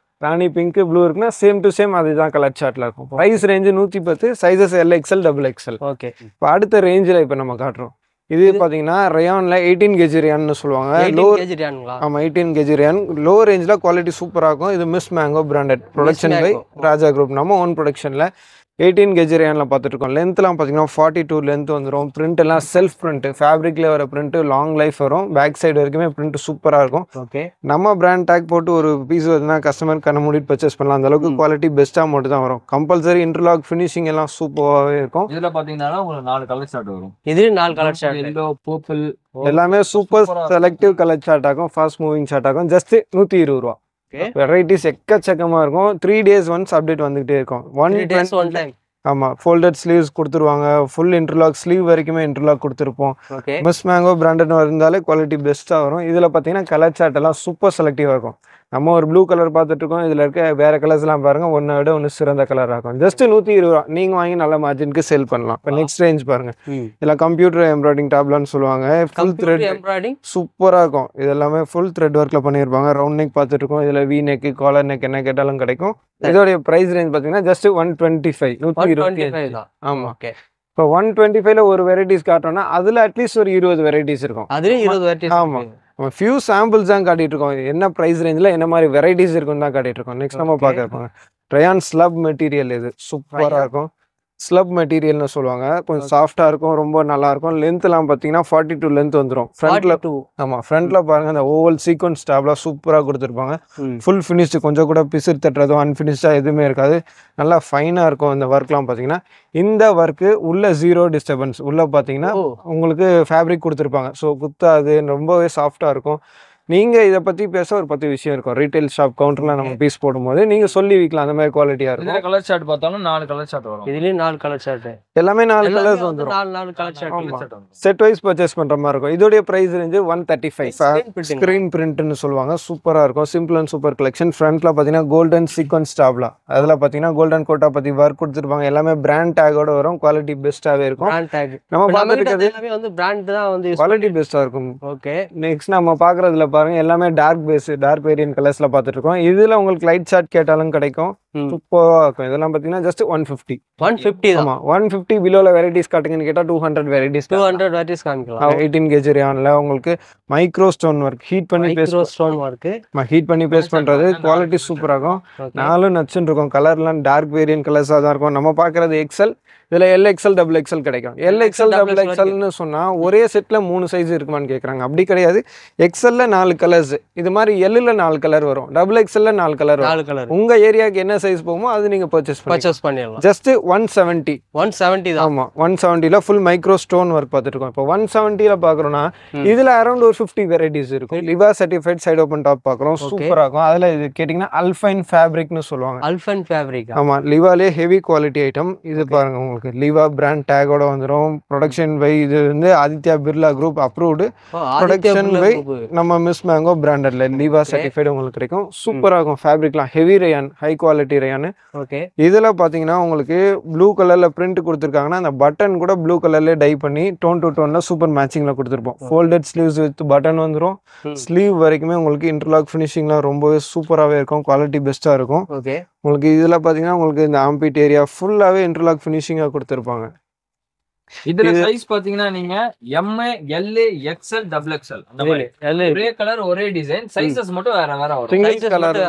rani pink, blue இருக்குன்னா சேம் டு சேம் அதுதான் கலர் சார்ட்ல இருக்கும். Price range 110, sizes LXL XXL. Okay. இப்போ அடுத்த ரேஞ்சில் இப்போ நம்ம காட்டுறோம். இது பார்த்தீங்கன்னா ரயான்ல 18 kg ரயான்னு சொல்லுவாங்க. லோ ஆமாம் 18 kg ரயான். லோ ரேஞ்சில் குவாலிட்டி சூப்பராக இருக்கும். இது Miss Mango branded, production by Raja group, நம்ம ஓன் ப்ரொடக்ஷனில் 18 kg ரயானில் பார்த்துட்டு இருக்கோம். லென்த்லாம் பார்த்தீங்கன்னா 42 லென்த் வந்துடும். பிரிண்ட் எல்லாம் செல்ஃப் பிரிண்ட், ஃபேப்ரிக்ல வர பிரிண்ட், லாங் லைஃப் வரும். பேக் சைடு வரைக்குமே பிரிண்ட் சூப்பராக இருக்கும். ஓகே. நம்ம பிராண்ட் டேக் போட்டு ஒரு பீஸ் வருதுன்னா கஸ்டமர் கண்ண மூடிட்டு பர்ச்சேஸ் பண்ணலாம். அந்த அளவுக்கு குவாலிட்டி பெஸ்ட்டாக மட்டும் தான் வரும். கம்பல்சரி இன்டர்லாக், ஃபினிஷிங் எல்லாம் சூப்பராகவே இருக்கும். இதில் பார்த்தீங்கன்னா உங்களுக்கு 4 கலர் ஸ்டார்ட் வரும். இது 4 கலர் சார்ட். எல்லோ, பர்பிள் எல்லாமே சூப்பர் செலக்டிவ் கலர் சார்ட் ஆகும். ஃபாஸ்ட் மூவிங் சார்ட் ஆகும். ஜஸ்ட் 120 ரூபா. வெரைட்டிஸ் எக்கச்சக்கமாக இருக்கும். 3 days ஒன்ஸ் அப்டேட் வந்துகிட்டே இருக்கும். 1 டைம். ஆமாம், ஃபோல்டட் ஸ்லீவ்ஸ் கொடுத்துருவாங்க. ஃபுல் இன்டர்லாக், ஸ்லீவ் வரைக்குமே இன்டர்லாக் கொடுத்துருப்போம். மிஸ் மேங்கோ பிராண்டட் இருந்தாலே குவாலிட்டி பெஸ்ட்டாக வரும். இதில் பார்த்தீங்கன்னா கலர் சார்ட் எல்லாம் சூப்பர் செலக்டிவாக இருக்கும். நம்ம ஒரு ப்ளூ கலர் பார்த்துட்டு இருக்கோம். இதில் இருக்க வேறு கலர்ஸ்லாம் பாருங்கள், ஒன்றை விட ஒன்று சிறந்த கலராக இருக்கும். ஜஸ்ட் 120 ரூபா. நீங்கள் வாங்கி நல்ல மார்ஜினுக்கு சேல் பண்ணலாம். இப்போ நெக்ஸ்ட் ரேஞ்ச் பாருங்கள். இதில் கம்ப்யூட்டர் எம்ப்ராய்டிங் டாப்லான்னு சொல்லுவாங்க. ஃபுல் த்ரெட் எம்ப்ராய்டிங் சூப்பராக இருக்கும். இது எல்லாமே ஃபுல் த்ரெட் ஒர்க்கில் பண்ணியிருப்பாங்க. ரவுண்ட் நெக் பார்த்துட்டு இருக்கோம். இதில் வி நெக், காலர் நெக் என்ன கேட்டாலும் கிடைக்கும். இதோடைய ப்ரைஸ் ரேஞ்ச் பார்த்தீங்கன்னா ஜஸ்ட் 125, 125 தான். ஆமாம். ஓகே. இப்போ 125ல ஒரு வெரைட்டிஸ் காட்டுறோம்னா அதில் அட்லீஸ்ட் ஒரு 20 வெரைட்டிஸ் இருக்கும். அதுலேயும் 20 வெரைட்டிஸ். ஆமாம், ஃபியூ சாம்பிள்ஸ் தான் காட்டிட்டு இருக்கோம். என்ன ப்ரைஸ் ரேஞ்சில் என்ன மாதிரி வெரைட்டிஸ் இருக்குன்னு தான் காட்டிட்டு இருக்கோம். நெக்ஸ்ட் நம்ம பார்க்க இருப்போம். Rayon slub material. இது சூப்பராக இருக்கும். ஸ்லப் மெட்டீரியல்னு சொல்லுவாங்க. கொஞ்சம் சாஃப்டாக இருக்கும், ரொம்ப நல்லா இருக்கும். லென்த்லாம் பார்த்தீங்கன்னா 42 லென்த் வந்துடும். ஃப்ரண்ட்ல ஆமாம், ஃப்ரண்ட்ல பாருங்க அந்த ஓவல் சீக்வன்ஸ் டாப்லாம் சூப்பராக கொடுத்துருப்பாங்க. ஃபுல் ஃபினிஷ்டு, கொஞ்சம் கூட பிசிறு தட்டுறதோ அன்ஃபினிஷ்டாக எதுவுமே இருக்காது. நல்லா ஃபைனாக இருக்கும். இந்த ஒர்க்லாம் பார்த்தீங்கன்னா இந்த ஒர்க்கு உள்ள 0 டிஸ்டர்பன்ஸ். உள்ள பார்த்தீங்கன்னா உங்களுக்கு ஃபேப்ரிக் கொடுத்துருப்பாங்க. ஸோ குத்தாது, ரொம்பவே சாஃப்டாக இருக்கும். நீங்கள் இதை பற்றி பேச ஒரு 10 விஷயம் இருக்கும். ரீட்டைல் ஷாப் கவுண்டரில் நம்ம பீஸ் போடும்போது நீங்கள் சொல்லி விற்கலாம். அந்த மாதிரி குவாலிட்டியாக இருக்கும். கலர் சார்ட் பார்த்தாலும் 4 கலர் சார்ட் வரும். இதுலேயும் 4 கலர் சார்ட். எல்லாமே 4 கலர்ஸ் வந்துடும். 4 colour chart set wise purchase பண்ணுற மாதிரி இருக்கும். இதோடைய ப்ரைஸ் ரேஞ்சு 135. ஸ்க்ரீன் பிரிண்ட்னு சொல்லுவாங்க. சூப்பராக இருக்கும். Simple and super collection. ஃப்ரண்ட்டில் பார்த்தீங்கன்னா கோல்டன் சீக்வன்ஸ் டாப்லாம். அதில் பார்த்தீங்கன்னா கோல்டன் கோட்டா பற்றி ஒர்க் கொடுத்துருப்பாங்க. எல்லாமே பிராண்ட் டேகோட வரும். குவாலிட்டி பெஸ்ட்டாகவே இருக்கும். நம்ம பார்த்துட்டு எல்லாமே வந்து பிராண்ட் தான் வந்து குவாலிட்டி பெஸ்ட்டாக இருக்கும். ஓகே. நெக்ஸ்ட் நம்ம பார்க்குறதுல பாருங்க எல்லாமே டார்க் பேஸ், டார்க் வேரியன்ட் கலர்ஸ்ல பார்த்துட்டு இருக்கோம். இதுல உங்களுக்கு லைட் சார்ட் கேட்டாலும் கிடைக்கும். சூப்பரா இருக்கும். இதெல்லாம் பார்த்தீங்கன்னா ஜஸ்ட் 150. 150 ஆமா, 150 பிலோல வெரைட்டிஸ் காட்டுங்கன்னு கேட்டா 200 வெரைட்டிஸ் காமிக்கலாம். 18 kg ரயான்ல உங்களுக்கு மைக்ரோ ஸ்டோன் ஒர்க், ஹீட் பண்ணி பேஸ்ட் பண்றது. குவாலிட்டி சூப்பரா இருக்கும். 4 நச்சுன்னு இருக்கும். கலர்லாம் டார்க் வேரியன்ட் கலர்ஸா தான் இருக்கும். நம்ம பார்க்கறது XL. இதுல LXL XXL கிடைக்கும். LXL XXLன்னு சொன்னா ஒரே செட்ல 3 சைஸ் இருக்குமான்னு கேட்குறாங்க. அப்படி கிடையாது. XLல 4 கலர்ஸ், இது மாதிரி Lல 4 கலர் வரும், XXLல 4 கலர் வரும். உங்க ஏரியாவுக்கு என்ன சைஸ் போகுமோ அது நீங்கள் பர்ச்சேஸ் பண்ணிடலாம். ஜஸ்ட் 170. 170 தான். ஆமாம், 170ல ஃபுல் மைக்ரோ ஸ்டோன் ஒர்க் பார்த்துருக்கோம். இப்போ 170ல பார்க்குறோன்னா இதில் அரௌண்ட் ஒரு 50 வெரைட்டிஸ் இருக்கும். லிவா சர்டிஃபைட் சைடு ஓப்பன் டாப் பார்க்குறோம், சூப்பராக இருக்கும். அதில் இது கேட்டிங்கன்னா அல்ஃபைன் ஃபேப்ரிக்னு சொல்லுவாங்க. அல்ஃபைன் ஃபேப்ரிக். ஆமாம், லிவாலே ஹெவி குவாலிட்டி ஐட்டம். இது பாருங்க, உங்களுக்கு லிவா பிராண்ட் டேகோட வந்துடும். ப்ரொடக்ஷன் பை இது வந்து Aditya Birla group approved. Production by நம்ம மிஸ் மேங்கோ பிராண்டட்ல லிவா சர்டிஃபைடு உங்களுக்கு கிடைக்கும். சூப்பராக இருக்கும். ஃபேப்ரிக்லாம் heavy rayon, high quality rayon. Okay. இதில் பார்த்தீங்கன்னா உங்களுக்கு ப்ளூ கலரில் பிரிண்ட் கொடுத்துருக்காங்கன்னா அந்த பட்டன் கூட ப்ளூ கலர்லேயே டை பண்ணி டோன் டு டோனில் சூப்பர் மேட்சிங்கில் கொடுத்துருப்போம். ஃபோல்டட் ஸ்லீவ்ஸ் வித் பட்டன் வந்துடும். ஸ்லீவ் வரைக்குமே உங்களுக்கு இன்டர்லாக் ஃபினிஷிங்லாம் ரொம்பவே சூப்பராகவே இருக்கும். குவாலிட்டி பெஸ்ட்டாக இருக்கும். ஓகே. உங்களுக்கு இதில் பார்த்தீங்கன்னா உங்களுக்கு இந்த ஆம்பிட் ஏரியா ஃபுல்லாகவே இன்டர்லாக் ஃபினிஷிங்காக கொடுத்துருப்பாங்க. இதுல சைஸ் பாத்தீங்கன்னா நீங்க M, L, XL, double XL அந்த மாதிரி ஒரே கலர் ஒரே டிசைன், சைஸஸ் மட்டும் வேற வேற வரும். சிங்கிள் கலர்ல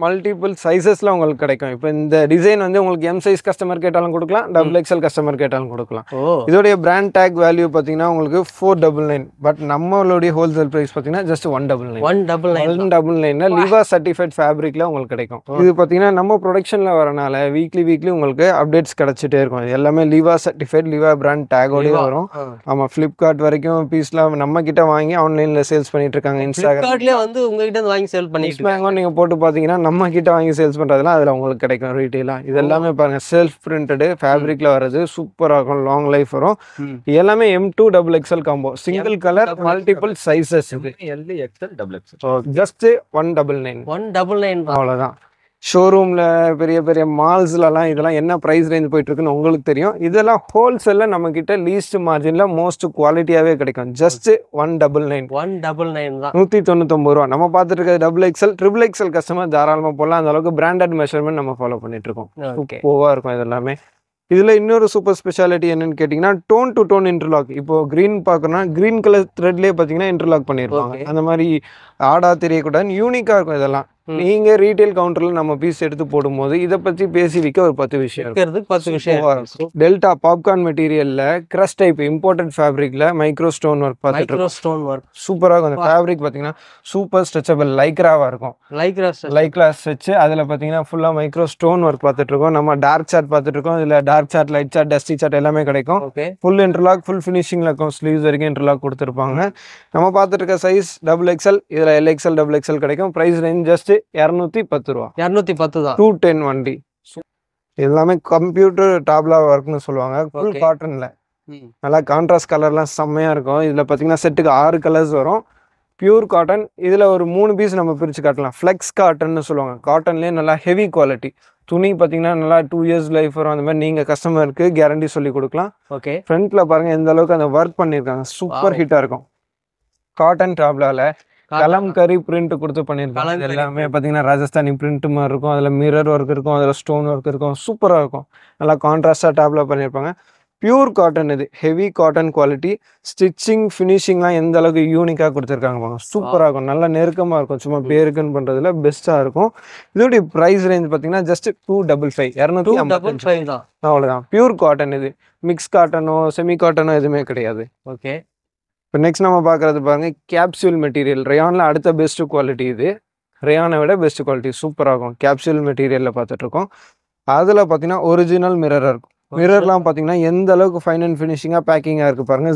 மல்டிபிள் சைஸஸ்ல உங்களுக்கு கிடைக்கும். இப்போ இந்த டிசைன் வந்து உங்களுக்கு எம் சைஸ் கஸ்டமர் கேட்டாலும் கொடுக்கலாம், டபுள் எக்ஸ்எல் கஸ்டமர் கேட்டாலும் கொடுக்கலாம். இதோடைய பிராண்ட் டேக் வேல்யூ பாத்தீங்கன்னா உங்களுக்கு 499. பட் நம்மளுடைய ஹோல்சேல் பிரைஸ் பாத்தீங்கன்னா ஜஸ்ட் 199. 199 லிவா சர்டிஃபைட் ஃபேப்ரிக்ல உங்களுக்கு கிடைக்கும். இது பாத்தீங்கன்னா நம்ம ப்ரொடக்ஷன்ல வரனால வீக்லி உங்களுக்கு அப்டேட்ஸ் கிடைச்சிட்டே இருக்கும். இது எல்லாமே லிவா சர்டிஃபைட், லிவா பிராண்ட் டேகோடே வரும். ஆமா, Flipkart வரைக்கும் பீஸ்லாம் நம்ம கிட்ட வாங்கி ஆன்லைன்ல சேல்ஸ் பண்ணிட்டு இருக்காங்க. Flipkartலயே வந்து உங்க கிட்ட வாங்கி சேல் பண்ணிட்டு இருக்காங்க. நீங்க போட்டு பாத்தீங்கன்னா நம்ம கிட்ட வாங்கி சேல்ஸ் பண்றதெல்லாம் அதுல உங்களுக்கு கிடைக்கும் ரீட்டெயிலா. இது எல்லாமே பாருங்க செல்ஃப் பிரிண்டட் ஃபேப்ரிக்ல வர்றது, சூப்பரா இருக்கும், லாங் லைஃப் வரும். எல்லாமே M2 double XL combo, single colour multiple sizes. இது L, XL, double XL. Just 199. 199 அவ்வளவுதான். ஷோரூம்ல பெரிய பெரிய மால்ஸ்லாம் இதெல்லாம் என்ன பிரைஸ் ரேஞ்ச் போயிட்டு இருக்குன்னு உங்களுக்கு தெரியும். இதெல்லாம் ஹோல்சேல்ல நம்ம கிட்ட லீஸ்ட் மார்ஜின்ல மோஸ்ட் குவாலிட்டியாவே கிடைக்கும். ஜஸ்ட் 199. 199 தான். 199 ரூபா. நம்ம பார்த்துட்டு இருக்கிறது double XL, triple XL customer தாராளமா போடலாம். அந்த அளவுக்கு பிராண்டட் மெஷர்மெண்ட் நம்ம ஃபாலோ பண்ணிட்டு இருக்கோம். சூப்பரா இருக்கும் இது எல்லாமே. இதுல இன்னொரு சூப்பர் ஸ்பெஷாலிட்டி என்னன்னு கேட்டீங்கன்னா டோன் டு டோன் இன்டர்லாக். இப்போ கிரீன் பார்க்கணும்னா கிரீன் கலர் த்ரெட்லயே பாத்தீங்கன்னா இன்டர்லாக் பண்ணிருப்பாங்க. அந்த மாதிரி ஆடா தெரியக்கூடாது, யூனிக்கா இருக்கும் இதெல்லாம். நீங்க ரீட்டைல் கவுண்டர்ல நம்ம பீஸ் எடுத்து போடும்போது இதை பத்தி பேசி விற்க ஒரு 10 விஷயம் இருக்கு. டெல்டா பாப்கார்ன் மெட்டீரியல்ல கிரஷ் டைப் இம்போர்ட்டட் ஃபேப்ரிக்ல மைக்ரோ ஸ்டோன் ஒர்க் பார்த்துட்டு சூப்பரா இருக்கும். அந்த ஃபேப்ரிக் பாத்தீங்கன்னா சூப்பர் ஸ்ட்ரெச்சபிள் லைக்ராவா இருக்கும். Lycra stretch. அதுல பாத்தீங்கன்னா ஃபுல்லா மைக்ரோ ஸ்டோன் ஒர்க் பார்த்துட்டு இருக்கோம். நம்ம டார்க் சார்ட் பார்த்துட்டு இருக்கோம். இதுல dark chart, light chart, dusty chart எல்லாமே கிடைக்கும். ஃபுல் இன்டர்லாக், ஃபுல் ஃபினிஷிங்ல இருக்கும். ஸ்லீவ்ஸ் வரைக்கும் இன்டர்லாக் கொடுத்துருப்பாங்க. நம்ம பார்த்துட்டு இருக்க சைஸ் டபுள் எக்ஸ்எல். இதுல எல் எக்ஸ்எல், டபுள் எக்ஸ்எல் கிடைக்கும். பிரைஸ் ரேஞ்ச் ஜஸ்ட் 210 ரூபா. 210 தான். 210 வண்டி. எல்லாமே கம்ப்யூட்டர் டாப்லா ஒர்க்னு சொல்லுவாங்க. ஃபுல் காட்டன்ல நல்லா கான்ட்ராஸ்ட் கலர்லாம் செம்மையா இருக்கும். இதுல பாத்தீங்கன்னா செட்டுக்கு 6 கலர்ஸ் வரும். Pure cotton. இதுல ஒரு 3 பீஸ் நம்ம பிரிச்சு காட்டலாம். ஃப்ளெக்ஸ் காட்டன்னு சொல்லுவாங்க. காட்டன்லயே நல்லா ஹெவி குவாலிட்டி. துணி பாத்தீங்கன்னா நல்லா 2 இயர்ஸ் லைஃப் வரும். அந்த மாதிரி நீங்க கஸ்டமருக்கு கேரண்டி சொல்லி கொடுக்கலாம். ஓகே. ஃப்ரண்ட்ல பாருங்க எந்த அளவுக்கு அந்த ஒர்க் பண்ணிருக்காங்க. சூப்பர் ஹிட்டா இருக்கும். காட்டன் டாப்லால கலம்கரி பிரிண்ட் கொடுத்து பண்ணிருக்காங்க. எல்லாமே பாத்தீங்கன்னா ராஜஸ்தானி பிரிண்ட் மாதிரி இருக்கும். அதுல மிரர் ஒர்க் இருக்கும், அதுல ஸ்டோன் ஒர்க் இருக்கும். சூப்பரா இருக்கும். நல்லா கான்ட்ராஸ்டா டாப்ல பண்ணிருப்பாங்க. Pure cotton. இது ஹெவி காட்டன் குவாலிட்டி. ஸ்டிச்சிங் ஃபினிஷிங்லாம் எந்த அளவுக்கு யூனிக்கா கொடுத்துருக்காங்க பாருங்க. சூப்பரா இருக்கும். நல்லா நெருக்கமா இருக்கும். சும்மா பேருக்குன்னு பண்றதுல பெஸ்டா இருக்கும். இதோட பிரைஸ் ரேஞ்ச் பாத்தீங்கன்னா ஜஸ்ட் 255. 255 தான். அவ்வளவுதான். Pure cotton. இது மிக்ஸ் காட்டனோ செமி காட்டனோ எதுவுமே கிடையாது. ஓகே. இப்போ நெக்ஸ்ட் நம்ம பார்க்குறது பாருங்க கேப்சூல் மெட்டீரியல். ரயானில் அடுத்த பெஸ்ட் குவாலிட்டி. இது ரயானை விட பெஸ்ட் குவாலிட்டி. சூப்பராகும். கேப்சூல் மெட்டீரியலில் பார்த்துட்ருக்கோம். அதில் பார்த்தீங்கன்னா ஒரிஜினல் மிரர் இருக்கும். மிரர்லாம் பார்த்தீங்கன்னா எந்த அளவுக்கு ஃபைன் அண்ட் ஃபினிஷிங்காக பேக்கிங்காக இருக்குது பாருங்க.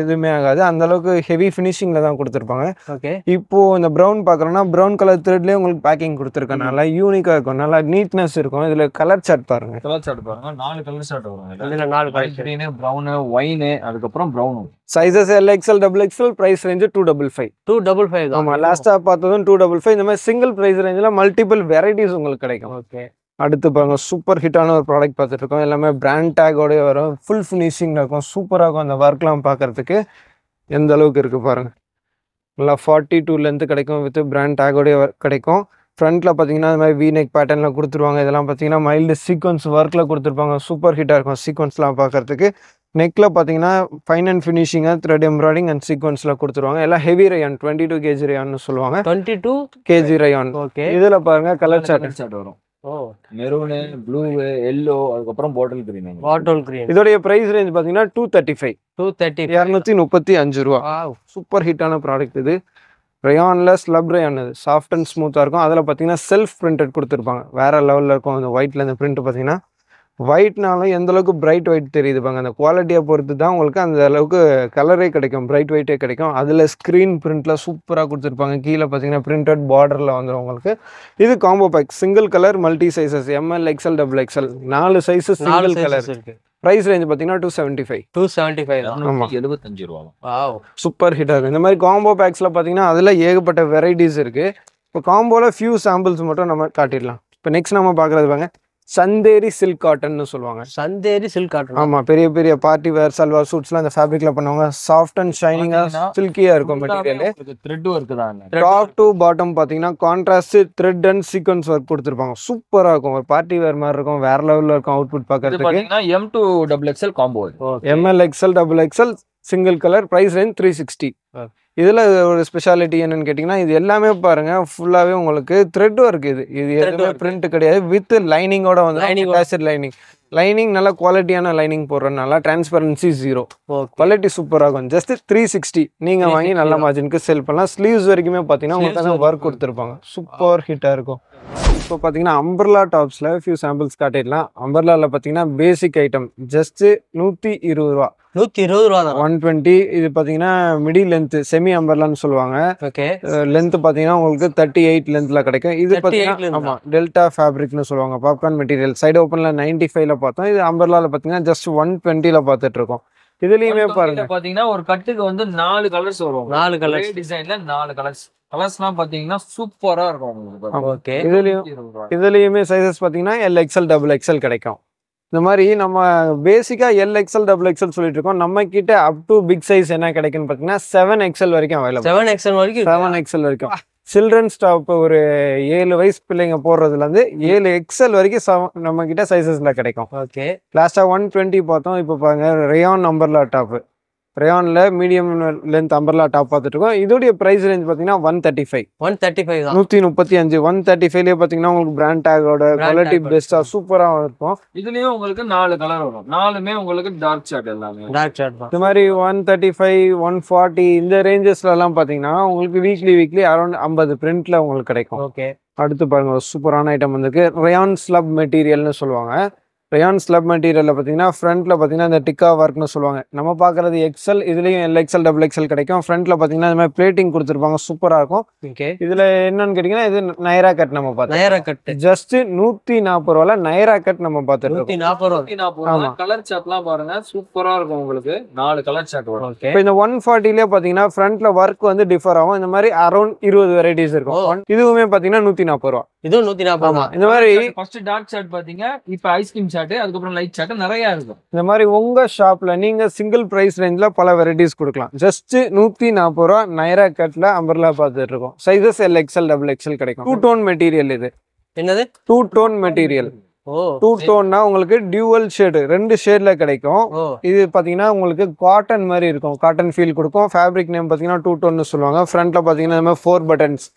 எதுவுமே ஆகாது. அந்த அளவுக்கு ஹெவி ஃபினிஷிங்கில் தான் கொடுத்துருப்பாங்க. இப்போ இந்த ப்ரௌன் பார்க்குறோன்னா ப்ரௌன் கலர் த்ரெட்லேயே உங்களுக்கு பேக்கிங் கொடுத்துருக்கனால யூனிக்காக இருக்கும். நல்லா நீட்னஸ் இருக்கும். இதில் கலர் சார்ட் பாருங்க. கலர் சார்ட் பாருங்க. 4 கலர் சார்ட் வரும். இதில் 4 கலர். கிரீன், ப்ரௌன், ஒயின், அதுக்கப்புறம் brown. Sizes L XL, double XL. Price range 255. 255. ஆமா, லாஸ்டா பார்த்ததும் 255. இந்த மாதிரி சிங்கிள் பிரைஸ் ரேஞ்சில் மல்டிபிள் வெரைட்டிஸ் உங்களுக்கு கிடைக்கும். ஓகே. அடுத்து பாருங்க சூப்பர் ஹிட்டான ஒரு ப்ராடக்ட் பார்த்துட்டு இருக்கோம். எல்லாமே பிராண்ட் டேகோடய வரும். ஃபுல் ஃபினிஷிங்ல இருக்கும். சூப்பராக இருக்கும். அந்த ஒர்க்லாம் பார்க்கறதுக்கு எந்த அளவுக்கு இருக்கு பாருங்க. நல்லா 42 லென்த் கிடைக்கும். வித் பிராண்ட் டேகோடய கிடைக்கும். ஃப்ரண்ட்ல பார்த்தீங்கன்னா இந்த மாதிரி வி நெக் பேட்டர்னில் கொடுத்துருவாங்க. இதெல்லாம் பார்த்தீங்கன்னா மைல்டு சீக்வன்ஸ் ஒர்க்கில் கொடுத்துருப்பாங்க. சூப்பர் ஹிட்டாக இருக்கும் சீக்வன்ஸ்லாம் பார்க்கறதுக்கு. நெக்கில் பார்த்தீங்கன்னா ஃபைன் அண்ட் ஃபினிஷிங்காக த்ரெட் எம்ப்ராய்டிங் அண்ட் சீக்வன்ஸில் கொடுத்துருவாங்க. எல்லாம் ஹெவி ரயான் 22 kg ரயான்னு சொல்லுவாங்க. 22 kg ரயான். ஓகே. இதில் பாருங்க கலர் சார்ட் வரும். மெரூன், ப்ளூ, எல்லோ, அதுக்கப்புறம் பாட்டில் கிரீன். இதோடைய பிரைஸ் ரேஞ்ச் பாத்தீங்கன்னா 235. 235 ரூபா. சூப்பர் ஹிட்டான ப்ராடக்ட் இது. ரயானில் ஸ்லப் ரயான் இது சாஃப்ட் அண்ட் ஸ்மூத்தாக இருக்கும். அதில் பார்த்தீங்கன்னா செல்ஃப் பிரிண்டட் கொடுத்துருப்பாங்க, வேறு லெவலில் இருக்கும். அந்த ஒயிட்டில் இந்த பிரிண்ட் பார்த்தீங்கன்னா ஒயிட்னாலும் எந்த அளவுக்கு பிரைட் ஒயிட் தெரியுது பாங்க, அந்த குவாலிட்டியை பொறுத்து தான் உங்களுக்கு அந்த அளவுக்கு கலரே கிடைக்கும், பிரைட் ஒயிட்டே கிடைக்கும். அதில் ஸ்க்ரீன் பிரிண்ட்டில் சூப்பராக கொடுத்துருப்பாங்க. கீழே பார்த்தீங்கன்னா பிரிண்டட் பார்டரில் வந்துடும் உங்களுக்கு. இது combo pack, single colour multi sizes, M L XL double XL 4 sizes single colour. Price range பார்த்தீங்கன்னா 275. ஆமாம், 75 ரூபா. சூப்பர் ஹிட்டாக இருக்கும். இந்த மாதிரி காம்போ பேக்ஸில் பார்த்தீங்கன்னா அதில் ஏகப்பட்ட வெரைட்டிஸ் இருக்குது. இப்போ காம்போவில் ஃபியூ சாம்பிள்ஸ் மட்டும் நம்ம காட்டிடலாம். இப்போ நெக்ஸ்ட் நம்ம பார்க்குறது பாங்க, சந்தேரி சில்க் காட்டன்னு சொல்லுவாங்க. Chanderi silk cotton. ஆமாம், பெரிய பெரிய பார்ட்டி வேர் சல்வார் சூட்ஸ்லாம் இந்த ஃபேப்ரிக்ல பண்ணுவாங்க. சாஃப்ட் அண்ட் ஷைனிங்காக சில்கியாக இருக்கும் மெட்டீரியல். த்ரெட் ஒர்க் தான். டாப் டு பாட்டம் பார்த்தீங்கன்னா contrast thread and sequence work கொடுத்துருப்பாங்க. சூப்பராக இருக்கும், ஒரு பார்ட்டி வேர் மாதிரி இருக்கும், வேற லெவலில் இருக்கும் அவுட்புட் பார்க்கறதுக்கு. M2 XXL combo, ML XL double XL single colour. Price range 360. இதில் ஒரு ஸ்பெஷாலிட்டி என்னன்னு கேட்டிங்கன்னா, இது எல்லாமே பாருங்கள் ஃபுல்லாகவே உங்களுக்கு த்ரெட் ஒர்க். இது எதுவுமே பிரிண்ட் கிடையாது, வித் லைனிங்கோட வந்து லைனிங் நல்ல குவாலிட்டியான லைனிங் போடுறதுனால டிரான்ஸ்பரன்சி 0, குவாலிட்டி சூப்பராக இருக்கும். ஜஸ்ட் 360 நீங்கள் வாங்கி நல்ல மார்ஜினுக்கு செல் பண்ணலாம். ஸ்லீவ்ஸ் வரைக்குமே பார்த்தீங்கன்னா உங்களுக்கு ஒர்க் கொடுத்துருப்பாங்க, சூப்பர் ஹிட்டாக இருக்கும். இப்போ பார்த்தீங்கன்னா அம்பர்லா டாப்ஸில் ஃபியூ சாம்பிள்ஸ் காட்டிடலாம். அம்பர்லாவில் பார்த்தீங்கன்னா பேசிக் ஐட்டம் ஜஸ்ட்டு 120 ரூபா. 120 ரூபா தான். 120. இது பார்த்தீங்கன்னா மிடி லென்த் செமி அம்பர்லான்னு சொல்லுவாங்க. ஓகே, லென்த் பார்த்தீங்கன்னா உங்களுக்கு 38 லென்த்தில் கிடைக்கும். இது பார்த்தீங்கன்னா ஆமாம் டெல்டா ஃபேப்ரிக்னு சொல்லுவாங்க, பாப்கார்ன் மெட்டீரியல். சைடு ஓப்பனில் 95ல் பார்த்தோம். இது அம்பர்லாவில் பார்த்தீங்கன்னா ஜஸ்ட் 120ல் பார்த்துட்டு இருக்கோம். இதுலயுமே பாருங்க பாத்தீங்கன்னா ஒரு கட்டுக்கு வந்து 4 கலர்ஸ் வரும். 4 கலர்ஸ் டிசைன்ல 4 கலர்ஸ்லாம் பாத்தீங்கன்னா சூப்பரா இருக்கும் உங்களுக்கு. ஓகே, இதுலயுமே சைஸஸ் பாத்தீங்கன்னா LXL டபுள் XL கிடைக்கும். இந்த மாதிரி நம்ம பேசிக்கா LXL டபுள் XL சொல்லிட்டு இருக்கோம். நம்ம கிட்ட அப் டு பிக் சைஸ் என்ன கிடைக்குன்னு பாத்தீங்கன்னா 7XL வரைக்கும் அவைலபிள். 7XL வரைக்கும் சில்ட்ரன்ஸ் டாப் ஒரு 7 வயசு பிள்ளைங்க போடுறதுலேருந்து 7XL வரைக்கும் நம்ம கிட்ட சைஸஸ்ல கிடைக்கும். ஓகே, லாஸ்டா 120 பார்த்தோம். இப்போ பாருங்க ரயான் அம்பர்லா டாப், ரயான்ல மீடியம் லென்த் அம்பர்லா டாப் பார்த்துட்டு இருக்கோம். இதோடைய பிரைஸ் ரேஞ்ச் பார்த்தீங்கன்னா 135 தான். 135. 135லேயே பார்த்தீங்கன்னா உங்களுக்கு பிராண்ட் டேகோட குவாலிட்டி பெஸ்ட்டாக சூப்பராக இருக்கும். இதுலயும் உங்களுக்கு 4 கலர் வரும். 4மே உங்களுக்கு டார்க் ஷார்ட் எல்லாமே. டார்க் ஷார்ட் தான். இந்த மாதிரி 135, 140 இந்த ரேஞ்சஸ்லாம் பார்த்தீங்கன்னா உங்களுக்கு வீக்லி அரௌண்ட் 50 பிரிண்ட்ல உங்களுக்கு கிடைக்கும். ஓகே, அடுத்து பாருங்க சூப்பரான ஐட்டம் வந்திருக்கு. ரயான் ஸ்லப் மெட்டீரியல்னு சொல்லுவாங்க. ரயான் ஸ்லப் மெட்டீரியலில் பார்த்தீங்கன்னா ஃப்ரண்ட்டில் பார்த்தீங்கன்னா இந்த டிக்கா ஒர்க்னு சொல்லுவாங்க. நம்ம பார்க்குறது XL, இதுலேயும் LXL டபுள் XL கிடைக்கும். ஃப்ரண்ட்டில் பார்த்தீங்கன்னா இந்த மாதிரி பிளேட்டிங் கொடுத்துருப்பாங்க, சூப்பராக இருக்கும். ஓகே, இதில் என்னன்னு கேட்டிங்கன்னா இது நைரா கட் நம்ம பார்த்தோம். நைரா கட் ஜஸ்ட் 140 ரூபால நைரா கட் நம்ம பார்த்துருக்கோம். 140 ஆமா, கலர் சார்ட்லாம் பாருங்க சூப்பரா இருக்கும் உங்களுக்கு. 4 கலர் சார்ட் வரும். ஓகே, இப்போ இந்த 140லேயே பார்த்தீங்கன்னா ஃப்ரண்ட்டில் ஒர்க் வந்து டிஃபர் ஆகும். இந்த மாதிரி அரௌண்ட் 20 வெரைட்டிஸ் இருக்கும். இதுவுமே பார்த்தீங்கன்னா 140 ரூபா. இதுவும் 140. ஆமா, இந்த மாதிரி ஃபர்ஸ்ட் டார்க் சார்ட் பாத்தீங்க, இப்போ ஐஸ்கிரீம் சார்ட், அதுக்கப்புறம் லைட் சார்ட் நிறைய இருக்கும். இந்த மாதிரி உங்க ஷாப்ல நீங்க சிங்கிள் பிரைஸ் ரேஞ்சில் பல வெரைட்டிஸ் கொடுக்கலாம். ஜஸ்ட் 140 ரூபா நைரா கட்ல அம்பர்லா பார்த்துட்டு இருக்கோம். சைஸஸ் LXL டபுள் XL கிடைக்கும். 2 டோன் மெட்டீரியல். இது என்னது 2 டோன் மெட்டீரியல்? 2 டோன்னா உங்களுக்கு டியூவல் ஷேடு 2 ஷேட்ல கிடைக்கும். இது பாத்தீங்கன்னா உங்களுக்கு காட்டன் மாதிரி இருக்கும், காட்டன் ஃபீல் கொடுக்கும். ஃபேப்ரிக் நேம் பாத்தீங்கன்னா 2 டோன்னு சொல்லுவாங்க. ஃப்ரண்ட்ல பாத்தீங்கன்னா இந்த மாதிரி 4 பட்டன்ஸ்,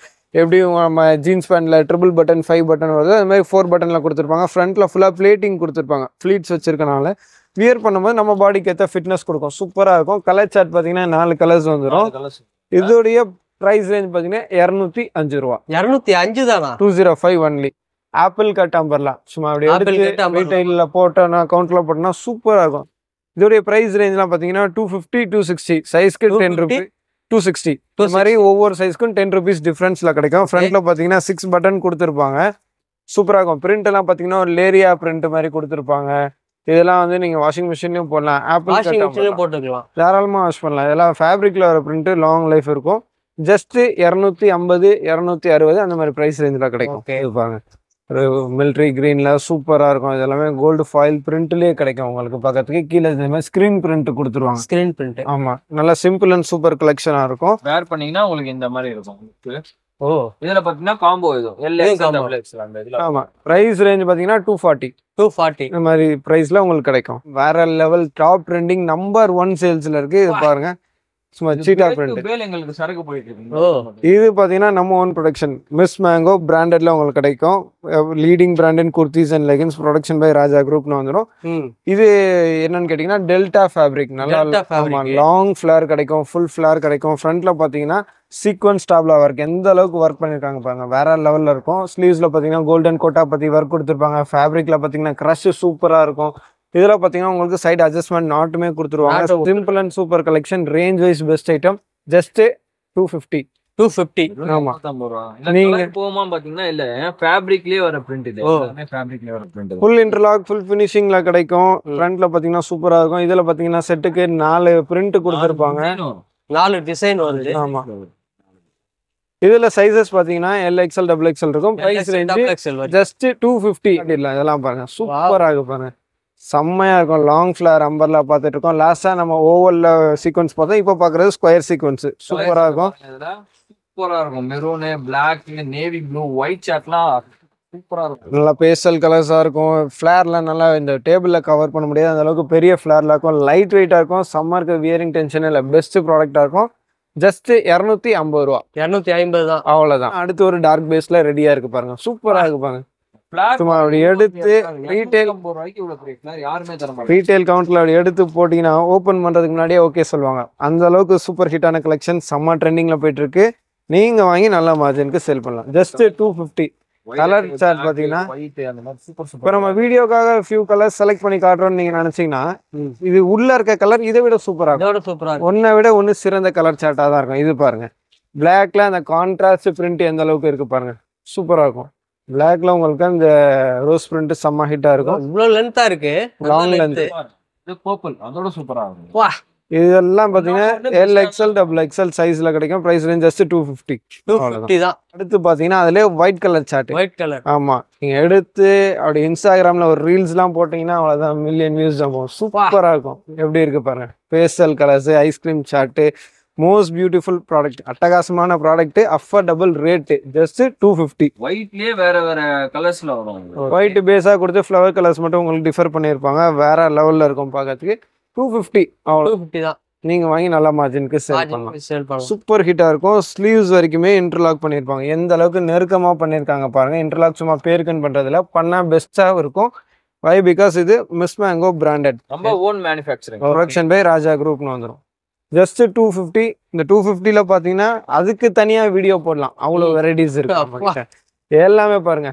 எப்படியும் நம்ம ஜீன்ஸ் பேண்ட்ல ட்ரிபிள் பட்டன் 5 பட்டன் வருது, அது மாதிரி 4 பட்டன்ல கொடுத்துருப்பாங்க. ஃப்ரண்ட்ல ஃபுல்லா பிளேட்டிங் கொடுத்துருப்பாங்க, ஃபிளீட்ஸ் வச்சிருக்கனால வியர் பண்ணும்போது நம்ம பாடிக்கு ஏற்ற ஃபிட்னஸ் கொடுக்கும், சூப்பரா இருக்கும். கலர் சார்ட் பாத்தீங்கன்னா 4 கலர்ஸ் வந்துடும். இதோடைய பிரைஸ் ரேஞ்ச் பாத்தீங்கன்னா 205 ரூபா. 205 தானா? 205 ஒன்லி. ஆப்பிள் கட் அம்பர்லா சும்மா அப்படியே எடுத்து ரீட்டைல்ல போட்டோம்னா கவுண்ட்ல போட்டோம்னா சூப்பரா இருக்கும். இதோடைய பிரைஸ் ரேஞ்ச்லாம் பாத்தீங்கன்னா 250, 260. சைஸ்க்கு 10 ரூபி, 260. இந்த மாதிரி ஒவ்வொரு சைஸ்க்கும் 10 ருபீஸ் டிஃபரன்ஸ்ல கிடைக்கும். ஃப்ரண்ட்ல பாத்தீங்கன்னா 6 பட்டன் கொடுத்துருப்பாங்க, சூப்பரா இருக்கும். பிரிண்ட் எல்லாம் பாத்தீங்கன்னா ஒரு லேரியா பிரிண்ட் மாதிரி கொடுத்துருப்பாங்க. இதெல்லாம் வந்து நீங்க வாஷிங் மிஷின்லயும் போடலாம், ஆப்பிள் போட்டுக்கலாம், தாராளமா வாஷ் பண்ணலாம். இதெல்லாம் ஃபேப்ரிக்ல வர பிரிண்ட் லாங் லைஃப் இருக்கும். ஜஸ்ட் 250, 260 அந்த மாதிரி பிரைஸ் ரேஞ்சில் கிடைக்கும். பாருங்க ஒரு மிலிட்ரி கிரீன்ல சூப்பரா இருக்கும். இதெல்லாமே கோல்டு ஃபாயில் பிரிண்ட்லயே கிடைக்கும் உங்களுக்கு. பக்கத்துக்கு கீழே இந்த மாதிரி ஸ்கிரீன் பிரிண்ட் கொடுத்துருவாங்க. Screen print. ஆமா, நல்லா சிம்பிள் அண்ட் சூப்பர் கலெக்ஷனா இருக்கும். வேர் பண்ணீங்கன்னா உங்களுக்கு இந்த மாதிரி இருக்கும். இதுல பாத்தீங்கன்னா காம்போ இது LXL. ஆமா, பிரைஸ் ரேஞ்ச் பாத்தீங்கன்னா 240 இந்த மாதிரி பிரைஸ்ல உங்களுக்கு கிடைக்கும். வேற லெவல் டாப் ட்ரெண்டிங் நம்பர் 1 சேல்ஸ்ல இருக்கு. இது பாருங்க சும்மா சீட்டா பிரிண்ட். பேல் எங்களுக்கு சரக்கு போயிட்டு இருக்கு. ஓ இது பார்த்தீங்கன்னா நம்ம ஓன் ப்ரொடக்ஷன் மிஸ் மேங்கோ பிராண்டட்ல உங்களுக்கு கிடைக்கும். Leading brand in kurtis and leggings production by Raja குரூப்னு வந்துடும். ம் இது என்னன்னு கேட்டிங்கன்னா டெல்டா ஃபேப்ரிக். நல்லா Delta fabric. லாங் ஃப்ளேர் கிடைக்கும், ஃபுல் ஃப்ளேர் கிடைக்கும். ஃப்ரண்ட்ல பார்த்தீங்கன்னா சீக்வன்ஸ் டாப்ல ஒர்க் எந்த அளவுக்கு ஒர்க் பண்ணியிருக்காங்க பாருங்க, வேற லெவல்ல இருக்கும். ஸ்லீவ்ஸ்ல பார்த்தீங்கன்னா கோல்டன் கோட்டா பத்தி ஒர்க் கொடுத்துருப்பாங்க. ஃபேப்ரிக்ல பார்த்தீங்கன்னா க்ரஷ் சூப்பரா இருக்கும். இதுல பார்த்தீங்கன்னா உங்களுக்கு சைடு அட்ஜஸ்ட்மெண்ட் நாட்டுமே கொடுத்துருவாங்க. Knot. Simple and super collection, range wise best item. Just 250. 250. ஆமா. 250 ரூபா. இல்ல நீங்க- கலர் போகுமா பாத்தீங்கன்னா இல்ல ஃபேப்ரிக்லயே வர பிரிண்ட் இது. ஓ. எல்லாமே ஃபேப்ரிக்லயே வர பிரிண்ட். ஃபுல் இன்டர்லாக், ஃபுல் ஃபினிஷிங்ல கிடைக்கும். ஃப்ரண்ட்ல பார்த்தீங்கன்னா சூப்பரா இருக்கும். இதுல பார்த்தீங்கன்னா செட்டுக்கு 4 பிரிண்ட் கொடுத்துருப்பாங்க. 4 டிசைன் வருது. ஆமா. இதுல சைஸஸ் பார்த்தீங்கன்னா LXL XXL இருக்கும். பிரைஸ் ரேஞ்ச் Double XL வருது. ஜஸ்ட் 250. இல்ல இதெல்லாம் பாருங்க சூப்பரா இருக்கு பாருங்க, செம்மையா இருக்கும். லாங் ஃபிளேர் அம்பர்லா பார்த்துட்டு இருக்கோம். லாஸ்டா நம்ம ஓவல்ல சீக்வன்ஸ் பார்த்தோம், இப்போ பார்க்கறது ஸ்கொயர் சீக்வன்ஸ். சூப்பரா இருக்கும். சூப்பரா இருக்கும். Maroon, black, navy blue, white சாட்லாம் சூப்பரா இருக்கும். நல்லா பேஸ்டல் கலர்ஸா இருக்கும். ஃபிளேர்லாம் நல்லா இந்த டேபிள்ல கவர் பண்ண முடியாது அந்த அளவுக்கு பெரிய ஃபிளேர்ல இருக்கும். லைட் வெயிட்டா இருக்கும். சம்மருக்கு வியரிங் டென்ஷன் இல்லை, பெஸ்ட் ப்ராடக்டா இருக்கும். ஜஸ்ட் 250 ரூபா. 250 தான். அவ்வளவுதான். அடுத்து ஒரு டார்க் பேஸ்ல ரெடியா இருக்கு பாருங்க, சூப்பரா இருக்கு பாருங்க. சும்மா அப்படி எடுத்து ரீட்டைல் யாருமே தர மாட்டாங்க. ரீட்டைல் கவுண்ட்ல அப்படி எடுத்து போட்டீங்கன்னா ஓப்பன் பண்றதுக்கு முன்னாடியே ஓகே சொல்லுவாங்க. அந்த அளவுக்கு சூப்பர் ஹிட்டான கலெக்ஷன், செம்ம ட்ரெண்டிங்ல போயிட்டு இருக்கு. நீங்க வாங்கி நல்ல மார்ஜினுக்கு சேல் பண்ணலாம். ஜஸ்ட் 250. கலர் சார்ட் பாத்தீங்கன்னா இப்போ நம்ம வீடியோக்காக ஃபியூ கலர் செலக்ட் பண்ணி காட்டுறோம்னு நீங்க நினைச்சீங்கன்னா இது உள்ள இருக்க கலர் இதை விட சூப்பரா இருக்கும். இதோட சூப்பரா இருக்கு. ஒன்னை விட ஒன்று சிறந்த கலர் சார்ட்டா தான் இருக்கும். இது பாருங்க, பிளாக்ல அந்த கான்ட்ராஸ்ட் பிரிண்ட் எந்த அளவுக்கு இருக்கு பாருங்க, சூப்பரா இருக்கும். பிளாக்ல உங்களுக்கு அந்த ரோஸ் பிரிண்ட் செம்ம ஹிட்டா இருக்கும். இவ்வளவு லென்த்தா இருக்கு. Long length. இது பர்பிள் அதோட சூப்பரா இருக்கும். வா இதெல்லாம் பாத்தீங்கன்னா LXL XXL சைஸ்ல கிடைக்கும். Price range just 250. 250 தான். அடுத்து பாத்தீங்கன்னா அதுலயே white colour chart. White colour. ஆமா, நீங்க எடுத்து அப்படி இன்ஸ்டாகிராம்ல ஒரு ரீல்ஸ்லாம் போட்டீங்கன்னா அவ்வளவுதான், மில்லியன் வியூஸ் தான் போகும். சூப்பரா இருக்கும். எப்படி இருக்கு பாருங்க, pastel colours, ice cream chart, most beautiful product, அட்டகாசமான ப்ராடக்ட், அஃபோர்டபுள் ரேட். ஜஸ்ட் 250. ஒயிட்லயே வேற வேற கலர்ஸ்ல வரும். ஒயிட் பேஸா கொடுத்து ஃப்ளவர் கலர்ஸ் மட்டும் உங்களுக்கு டிஃபர் பண்ணியிருப்பாங்க. வேற லெவல்ல இருக்கும் பார்க்கறதுக்கு. 250. அவ்வளோ 250 தான். நீங்க வாங்கி நல்ல மார்ஜினுக்கு சேல் பண்ணலாம். சேல் பண்ணலாம். சூப்பர் ஹிட்டா இருக்கும். ஸ்லீவ்ஸ் வரைக்குமே இன்டர்லாக் பண்ணியிருப்பாங்க. எந்த அளவுக்கு நெருக்கமா பண்ணியிருக்காங்க பாருங்க. இன்டர்லாக் சும்மா பேருக்குன்னு பண்றதுல பண்ணா பெஸ்டா இருக்கும். வை பிகாஸ் இது மிஸ் மேங்கோ பிராண்டட், நம்ம own manufacturing, production by Raja குரூப்னு வந்துடும். ஜஸ்ட் 250. இந்த 250ல பாத்தீங்கன்னா அதுக்கு தனியா வீடியோ போடலாம், அவ்வளவு வெரைட்டிஸ் இருக்கு நம்மகிட்ட. எல்லாமே பாருங்க.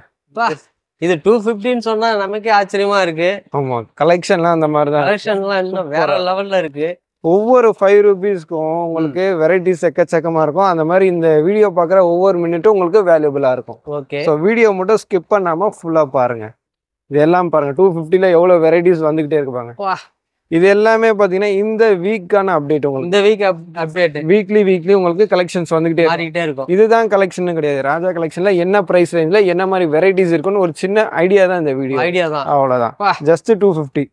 இது 250ன்னு சொன்னா நமக்கே ஆச்சரியமா இருக்கு. ஆமா, கலெக்ஷன்லாம் அந்த மாதிரி தான். கலெக்ஷன்லாம் இன்னும் வேற லெவல்ல இருக்கு. ஒவ்வொரு 5 ரூபீஸ்க்கும் உங்களுக்கு வெரைட்டிஸ் எக்கச்சக்கமா இருக்கும். அந்த மாதிரி இந்த வீடியோ பார்க்குற ஒவ்வொரு மினிட்டும் உங்களுக்கு வேல்யூபிளா இருக்கும். ஓகே. ஸோ வீடியோ மட்டும் ஸ்கிப் பண்ணாம ஃபுல்லா பாருங்க. இது எல்லாம் பாருங்க, 250ல எவ்வளவு வெரைட்டிஸ் வந்துகிட்டே இருக்கு பாருங்க. வா, இது எல்லாமே பாத்தீங்கன்னா இந்த வீக்கான அப்டேட். உங்களுக்கு இந்த வீக் அப்டேட் வீக்லி உங்களுக்கு கலெக்ஷன்ஸ் வந்துகிட்டே இருக்கும். மாறிட்டே இருக்கும். இதுதான் கலெக்ஷன் கிடையாது. ராஜா கலெக்ஷன்ல என்ன பிரைஸ் ரேஞ்ச்ல என்ன மாதிரி வெரைட்டிஸ் இருக்குன்னு ஒரு சின்ன ஐடியா தான் இந்த வீடியோ. ஐடியா தான். அவ்வளவுதான். வா. ஜஸ்ட் 250.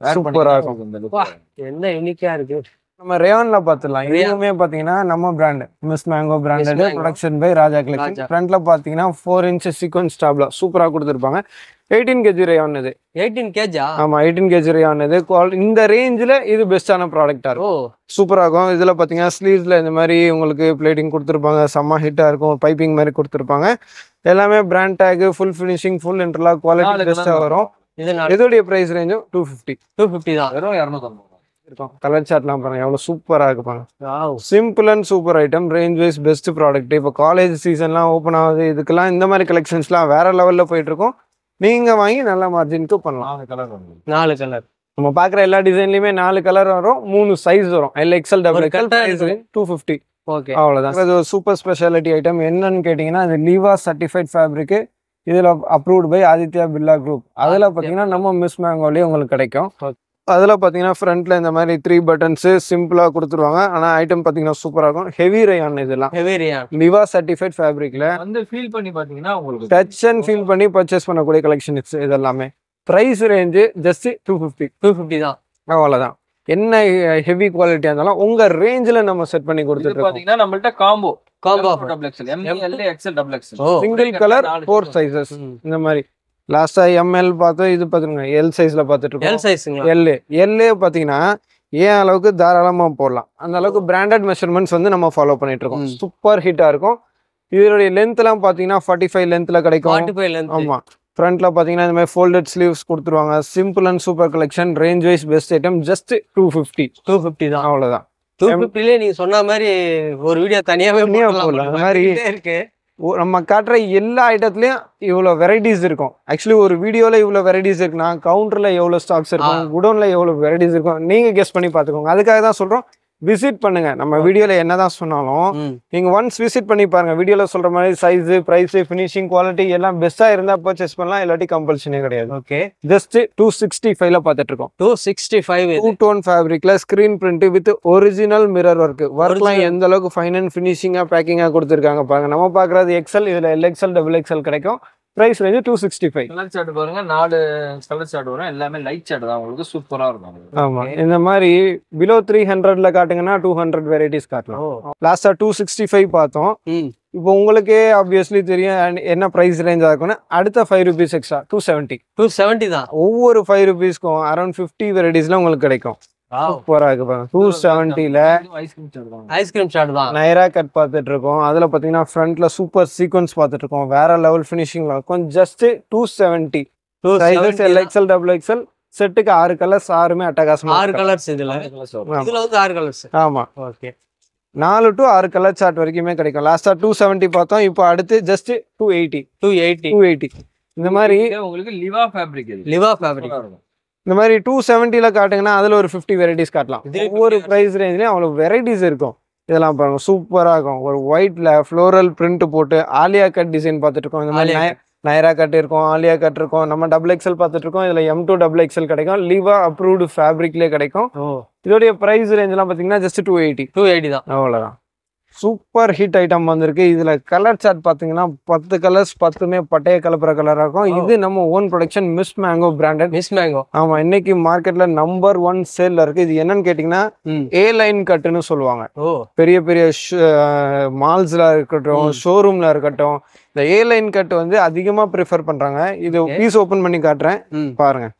சூப்பரா இருக்கும். வா, என்ன யூனிக்கா இருக்கு. நம்ம ரேயான்ல பாத்துடலாம். இதுவுமே பாத்தீங்கன்னா நம்ம brand Miss Mango branded, Mango. Production by Raja collection. ஃப்ரண்ட்ல பாத்தீங்கன்னா 4 இன்ச் சீக்வன்ஸ் டாப்ல சூப்பரா கொடுத்துருப்பாங்க. 18 kg ரேயான் இது. 18 கேஜா? ஆமா, 18 kg ரேயான் இது. இந்த ரேஞ்சில் இது பெஸ்டான ப்ராடக்டா ஓ, இருக்கும். சூப்பரா இருக்கும். இதுல பாத்தீங்கன்னா ஸ்லீவ்ஸ்ல இந்த மாதிரி உங்களுக்கு பிளேட்டிங் கொடுத்துருப்பாங்க. செம்ம ஹிட்டா இருக்கும். பைப்பிங் மாதிரி கொடுத்துருப்பாங்க. எல்லாமே brand take, full finishing, full interlock, quality பெஸ்டா வரும். இது இதோடைய பிரைஸ் ரேஞ்சும் 250. 250 தான். வெறும் 250 இருக்கும். கலர் சார்ட்லாம் பாருங்க எவ்வளவு சூப்பரா இருப்பாங்க. Wow, simple and super item, range wise best product. இப்போ காலேஜ் சீசன்லாம் ஓப்பன் ஆகுது, இதுக்கெல்லாம் இந்த மாதிரி கலெக்ஷன்ஸ்லாம் வேற லெவல்ல போயிட்டு இருக்கும். நீங்க வாங்கி நல்ல மார்ஜினுக்கு பண்ணலாம். 4 கலர் வந்து 4 கலர். நம்ம பாக்குற எல்லா டிசைன்லயுமே 4 கலர் வரும், 3 சைஸ் வரும். LXL XXL, price range 250. Okay. அவ்வளவுதான். இது ஒரு சூப்பர் ஸ்பெஷாலிட்டி ஐட்டம். என்னன்னு கேட்டீங்கன்னா இது லீவா சர்டிஃபைட் ஃபேப்ரிக். இதுல approved by Aditya Birla group. அதுல பாத்தீங்கன்னா நம்ம மிஸ் மேங்கோலயே உங்களுக்கு கிடைக்கும். அதுல பாத்தீங்கன்னா ஃப்ரண்ட்ல இந்த மாதிரி 3 பட்டன்ஸ் சிம்பிளா கொடுத்துருவாங்க. ஆனா ஐட்டம் பாத்தீங்கன்னா சூப்பரா இருக்கும். ஹெவி ரேயான் இதெல்லாம். Heavy rayon. லிவா சர்டிஃபைட் ஃபேப்ரிக்ல வந்து ஃபீல் பண்ணி பாத்தீங்கன்னா உங்களுக்கு டச் அண்ட் ஃபீல் பண்ணி பர்ச்சேஸ் பண்ணக்கூடிய கலெக்ஷன்ஸ் இதெல்லாமே. Price range just 250. 250 தான். அவ்வளவுதான். என்ன ஹெவி குவாலிட்டியா இருந்தாலும் உங்க ரேஞ்சில நம்ம செட் பண்ணி கொடுத்துட்டு இருக்கோம். பாத்தீங்கன்னா நம்மள்ட்ட combo combo double XL, ML, XL, double XL, ஓ, சிங்கிள் கலர் 4 சைசஸ் இந்த மாதிரி. லாஸ்டா ML பார்த்தோம், இது பாத்துருங்க எல் சைஸ்ல பாத்துட்டு எல் இருக்கோம். சைஸ்ங்களா? எல் பாத்தீங்கன்னா ஏன் அளவுக்கு தாராளமாக போடலாம். அந்த அளவுக்கு பிராண்டட் மெஷர்மெண்ட்ஸ் வந்து நம்ம ஃபாலோ பண்ணிட்டு இருக்கோம். சூப்பர் ஹிட்டாக இருக்கும். இதனுடைய லென்த்லாம் பார்த்தீங்கன்னா 45 லென்த்தில் கிடைக்கும். 45 length. ஆமாம். ஃப்ரண்ட்ல பார்த்தீங்கன்னா இந்த மாதிரி ஃபோல்டட் ஸ்லீவ்ஸ் கொடுத்துருவாங்க. Simple and super collection, range wise best item. Just 250 தான். அவ்வளோதான். 250 நீங்க சொன்ன மாதிரி ஒரு வீடியோ தனியாவே போடலாம். அந்த மாதிரி இருக்கு. நம்ம காட்டுற எல்லா ஐட்டத்துலயும் இவ்வளோ வெரைட்டிஸ் இருக்கும். ஆக்சுவலி ஒரு வீடியோல இவ்வளோ வெரைட்டிஸ் இருக்குன்னா கவுண்டர்ல எவ்வளோ ஸ்டாக்ஸ் இருக்கும், குடோன்ல எவ்வளோ வெரைட்டிஸ் இருக்கும், நீங்க கெஸ் பண்ணி பார்த்துக்கோங்க. அதுக்காக தான் சொல்றோம் விசிட் பண்ணுங்க. நம்ம வீடியோல என்னதான் சொன்னாலும் நீங்க ஒன்ஸ் விசிட் பண்ணி பாருங்க. வீடியோல சொல்ற மாதிரி சைஸ், பிரைஸ், ஃபினிஷிங், குவாலிட்டி எல்லாம் பெஸ்டா இருந்தா பர்ச்சேஸ் பண்ணலாம். இல்லாட்டி கம்பல்ஷனே கிடையாது. ஓகே, ஜஸ்ட் 265ல பார்த்துட்டு இருக்கோம். 265 2 டோன் ஃபேப்ரிக்ல screen print with original mirror ஒர்க்லாம் எந்த அளவுக்கு ஃபைன் அண்ட் ஃபினிஷிங்கா பேக்கிங்கா கொடுத்துருக்காங்க பாருங்க. நம்ம பாக்குறது எக்ஸ்எல், இதுல LXL, XXL கிடைக்கும். Price range 265. கலர் சார்ட் பாருங்க, 4 கலர் சார்ட் வரும். எல்லாமே லைட் சார்ட் தான், உங்களுக்கு சூப்பரா இருக்கும். ஆமா, இந்த மாதிரி பிலோ 300ல காட்டுங்கன்னா 200 வெரைட்டிஸ் காட்டலாம். லாஸ்டா 265 பார்த்தோம். இப்போ உங்களுக்கே ஆப்வியஸ்லி தெரியும் என்ன பிரைஸ் ரேஞ்சா இருக்கும்னு. அடுத்த 5 rupees எக்ஸ்ட்ரா 270 தான். ஒவ்வொரு 5 rupeesக்கும் அரௌண்ட் 50 வெரைட்டிஸ்ல உங்களுக்கு கிடைக்கும். சூப்பரா இருக்கு பாருங்க. 270ல ஐஸ்கிரீம் சாட் தான். நைரா கட் பார்த்துட்டு இருக்கோம். அதுல பாத்தீங்கன்னா ஃப்ரண்ட்ல சூப்பர் சீக்வன்ஸ் பார்த்துட்டு இருக்கோம். வேற லெவல் ஃபினிஷிங்ல இருக்கும். ஜஸ்ட் 270. Sizes LXL, XXL. செட்டுக்கு 6 கலர்ஸ், 6மே அட்டகாசமா 6 கலர்ஸ். இதுல வந்து 6 கலர்ஸ். ஆமா, ஓகே. 4 to 6 கலர் சார்ட் வரைக்குமே கிடைக்கும். லாஸ்டா 270 பார்த்தோம். இப்போ அடுத்து ஜஸ்ட் 280. இந்த மாதிரி உங்களுக்கு லிவா ஃபேப்ரிக் இந்த மாதிரி 270ல காட்டுங்கன்னா அதுல ஒரு 50 வெரைட்டிஸ் காட்டலாம். ஒவ்வொரு பிரைஸ் ரேஞ்ச்லயும் அவ்வளவு வெரைட்டிஸ் இருக்கும். இதெல்லாம் பாருங்க, சூப்பரா இருக்கும். ஒரு ஒயிட்ல ஃப்ளோரல் பிரிண்ட் போட்டு ஆலியா கட் டிசைன் பார்த்துட்டு இருக்கோம். இந்த மாதிரி நைரா கட் இருக்கும், ஆலியா கட் இருக்கும். நம்ம XXL பார்த்துட்டு இருக்கோம். இதுல M2 XXL கிடைக்கும். லிவா அப்ரூவ்டு ஃபேப்ரிக்லேயே கிடைக்கும். இதோடைய பிரைஸ் ரேஞ்ச் எல்லாம் பாத்தீங்கன்னா ஜஸ்ட் 280 தான். அவ்வளவுதான். சூப்பர் ஹிட் ஐட்டம் வந்திருக்கு. இதுல கலர் சார்ட் பாத்தீங்கன்னா 10 கலர்ஸ், 10மே பட்டைய கலப்புற கலரா இருக்கும். இது நம்ம own production, Miss Mango branded. Miss mango, ஆமா, இன்னைக்கு மார்க்கெட்ல நம்பர் 1 சேல்ல இருக்கு. இது என்னன்னு கேட்டீங்கன்னா A லைன் கட்டுன்னு சொல்லுவாங்க. பெரிய பெரிய மால்ஸ்ல இருக்கட்டும், ஷோரூம்ல இருக்கட்டும், இந்த A லைன் கட் வந்து அதிகமா ப்ரிஃபர் பண்றாங்க. இது பீஸ் ஓபன் பண்ணி காட்டுறேன் பாருங்க.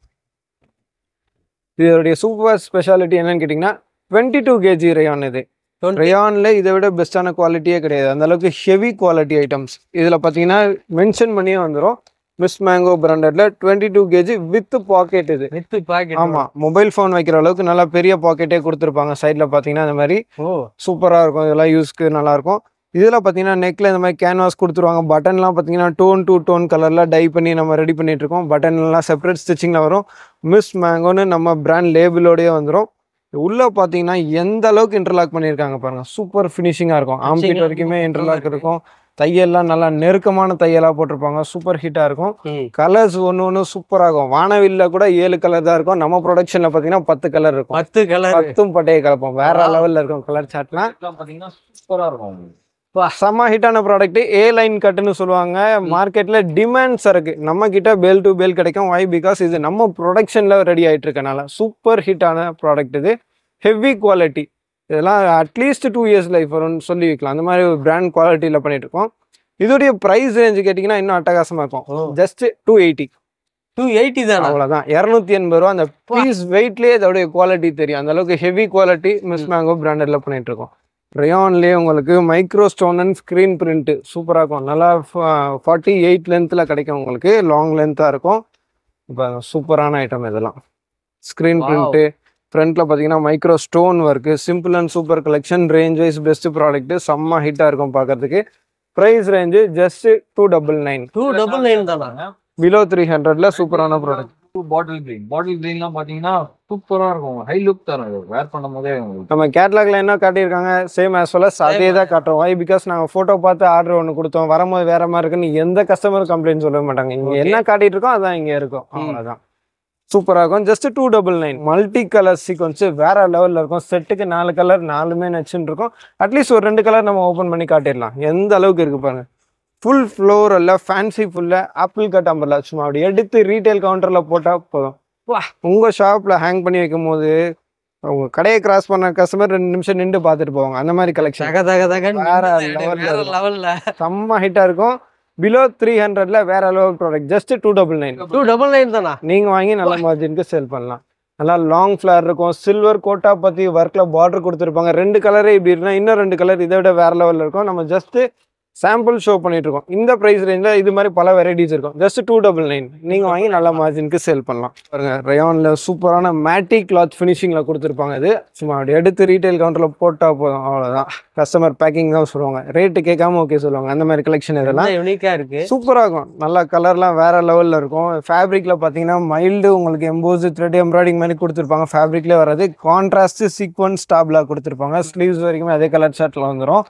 இதோடைய சூப்பர் ஸ்பெஷாலிட்டி என்னன்னு கேட்டீங்கன்னா 22 kg ரயான். இது ரயான்ல இதை விட பெஸ்டான குவாலிட்டியே கிடையாது. அந்த அளவுக்கு ஹெவி குவாலிட்டி ஐட்டம்ஸ். இதுல பாத்தீங்கன்னா மென்ஷன் பண்ணியே வந்துடும், மிஸ் மேங்கோ பிராண்டட்ல 22 kg வித் பாக்கெட். இது வித் பாக்கெட். ஆமா, மொபைல் போன் வைக்கிற அளவுக்கு நல்லா பெரிய பாக்கெட்டே கொடுத்துருப்பாங்க. சைட்ல பாத்தீங்கன்னா இந்த மாதிரி சூப்பரா இருக்கும். இதெல்லாம் யூஸ்க்கு நல்லா இருக்கும். இதுல பாத்தீங்கன்னா நெக்ல இந்த மாதிரி கேன்வாஸ் கொடுத்துருவாங்க. பட்டன்லாம் பாத்தீங்கன்னா டோன் டு டோன் கலர்ல டை பண்ணி நம்ம ரெடி பண்ணிட்டு இருக்கோம். பட்டன் எல்லாம் செப்பரேட் ஸ்டிச்சிங்ல வரும். மிஸ் மேங்கோன்னு நம்ம பிராண்ட் லேபிளோடய வந்துடும். உள்ள பாத்தீங்கன்னா எந்த அளவுக்கு இன்டர்லாக் பண்ணிருக்காங்க பாருங்க. சூப்பர் ஃபினிஷிங்கா இருக்கும். ஆம்பீட் வரைக்குமே இன்டர்லாக் இருக்கும். தையெல்லாம் நல்லா நெருக்கமான தையலா போட்டிருப்பாங்க. சூப்பர் ஹிட்டா இருக்கும். கலர்ஸ் ஒன்னு சூப்பரா இருக்கும். வானவில்ல கூட 7 கலர் தான் இருக்கும். நம்ம ப்ரொடக்ஷன்ல பாத்தீங்கன்னா 10 கலர் இருக்கும். 10 கலர், 10 பட்டையை கலப்போம். வேற லெவல்ல இருக்கும் கலர் சார்ட்லாம். பாத்தீங்கன்னா சூப்பரா இருக்கும். செம்ம ஹிட்டான ப்ராடக்ட். A லைன் கட்டுன்னு சொல்லுவாங்க. மார்க்கெட்ல டிமாண்ட்ஸ் இருக்கு. நம்ம கிட்ட பேல் டு பேல் கிடைக்கும். வை பிகாஸ் இது நம்ம ப்ரொடக்ஷன்ல ரெடி ஆயிட்டு இருக்கனால சூப்பர் ஹிட்டான ப்ராடக்ட். இது ஹெவி குவாலிட்டி. இதெல்லாம் அட்லீஸ்ட் 2 years லைஃப் வரும்னு சொல்லி வைக்கலாம். அந்த மாதிரி ஒரு பிராண்ட் குவாலிட்டியில பண்ணிட்டு இருக்கோம். இதோடைய பிரைஸ் ரேஞ்ச் கேட்டீங்கன்னா இன்னும் அட்டகாசமா இருக்கும். ஜஸ்ட் 280 தான். அவ்வளவுதான், 280 ரூபா. அந்த பீஸ் வெயிட்லயே இதோடைய குவாலிட்டி தெரியும். அந்த அளவுக்கு ஹெவி குவாலிட்டி மிஸ் மேங்கோ பிராண்டட்ல பண்ணிட்டு இருக்கோம். ரயான்லேயே உங்களுக்கு micro stone and screen print சூப்பராக இருக்கும். நல்லா 48 லென்த்தில் கிடைக்கும். உங்களுக்கு லாங் லென்த்தாக இருக்கும். இப்போ சூப்பரான ஐட்டம் இதெல்லாம். ஸ்க்ரீன் பிரிண்ட்டு, ஃப்ரண்ட்டில் பார்த்தீங்கன்னா micro stone work, simple and super collection, range wise best product, செம்ம ஹிட்டாக இருக்கும் பார்க்கறதுக்கு. ப்ரைஸ் ரேஞ்சு ஜஸ்ட் 299 தானா? பிலோ 300ல சூப்பரான ப்ராடக்ட். பாட்டில் கிரீன்லாம் பாத்தீங்கன்னா சூப்பரா இருக்கும். ஹை லுக் தரும். வேர் பண்ணும் போதே நம்ம கேட்லாக்ல என்ன காட்டியிருக்காங்க சேம் ஆஸ் வெல் அஸ் அதே தான் காட்டுறோம். வை பிகாஸ் நாங்கள் ஃபோட்டோ பார்த்து ஆர்டர் ஒன்று கொடுத்தோம், வரும்போது வேற மாதிரி இருக்குன்னு எந்த கஸ்டமரும் கம்ப்ளைண்ட் சொல்ல மாட்டாங்க. இங்கே என்ன காட்டிட்டு இருக்கோம் அதான் இங்கே இருக்கும். அவ்வளோதான். சூப்பராக இருக்கும். ஜஸ்ட் 299. மல்டி கலர் சீக்வன்ஸ் வேற லெவலில் இருக்கும். செட்டுக்கு 4 கலர், 4மே நச்சுன்னு இருக்கும். அட்லீஸ்ட் ஒரு 2 கலர் நம்ம ஓப்பன் பண்ணி காட்டிடலாம். எந்த அளவுக்கு இருக்கு பாருங்க. ஃபுல் ஃப்ளோர் அல்ல, ஃபேன்சி ஃபுல்ல ஆப்பிள் கட் அம்பர்ல சும்மா அப்படி எடுத்து ரீட்டைல் கவுண்டர்ல போட்டா போதும். உங்க ஷாப்ல ஹேங் பண்ணி வைக்கும் போது உங்க கடையை கிராஸ் பண்ண கஸ்டமர் 2 நிமிஷம் நின்று பார்த்துட்டு போவாங்க. அந்த மாதிரி கலெக்ஷன் வேற லெவல்ல செம்ம ஹிட்டா இருக்கும். பிலோ 300ல வேற லெவல் ப்ராடக்ட். ஜஸ்ட் 299 தானா? நீங்க வாங்கி நல்ல மார்ஜினுக்கு சேல் பண்ணலாம். நல்லா லாங் ஃப்ளேர் இருக்கும். சில்வர் கோட்டா பற்றி ஒர்க்கில் பார்டர் கொடுத்துருப்பாங்க. 2 கலரே இப்படி இருக்குன்னா இன்னும் 2 கலர் இதை விட வேறு லெவலில் இருக்கும். நம்ம ஜஸ்ட்டு சாம்பிள் ஷோ பண்ணிட்டு இருக்கோம். இந்த ப்ரைஸ் ரேஞ்சில் இது மாதிரி பல வெரைட்டிஸ் இருக்கும். ஜஸ்ட் 299 நீங்கள் வாங்கி நல்ல மார்ஜினுக்கு சேல் பண்ணலாம். பாருங்க ரயானில் சூப்பரான மேட்டி கிளாத் ஃபினிஷிங்கில் கொடுத்துருப்பாங்க. இது சும்மா அப்படி எடுத்து ரீட்டைல் கவுண்டரில் போட்டால் போதும், அவ்வளோதான். கஸ்டமர் பேக்கிங் தான் சொல்லுவாங்க, ரேட்டு கேட்காம ஓகே சொல்லுவாங்க. அந்த மாதிரி கலெக்ஷன் இதெல்லாம் யூனிக்காக இருக்குது, சூப்பராக இருக்கும். நல்லா கலர்லாம் வேறு லெவலில் இருக்கும். ஃபேப்ரிக்கில் பார்த்தீங்கன்னா மைல்டு உங்களுக்கு எம்போஸ் த்ரெட் எம்ப்ராய்டிங் மாதிரி கொடுத்துருப்பாங்க. ஃபேப்ரிக்லேயே வராது. கான்ட்ராஸ்ட்டு சீக்வன்ஸ் டாப்லாக கொடுத்துருப்பாங்க. ஸ்லீவ்ஸ் வரைக்குமே அதே கலர் ஷர்ட்டில் வந்துடும்.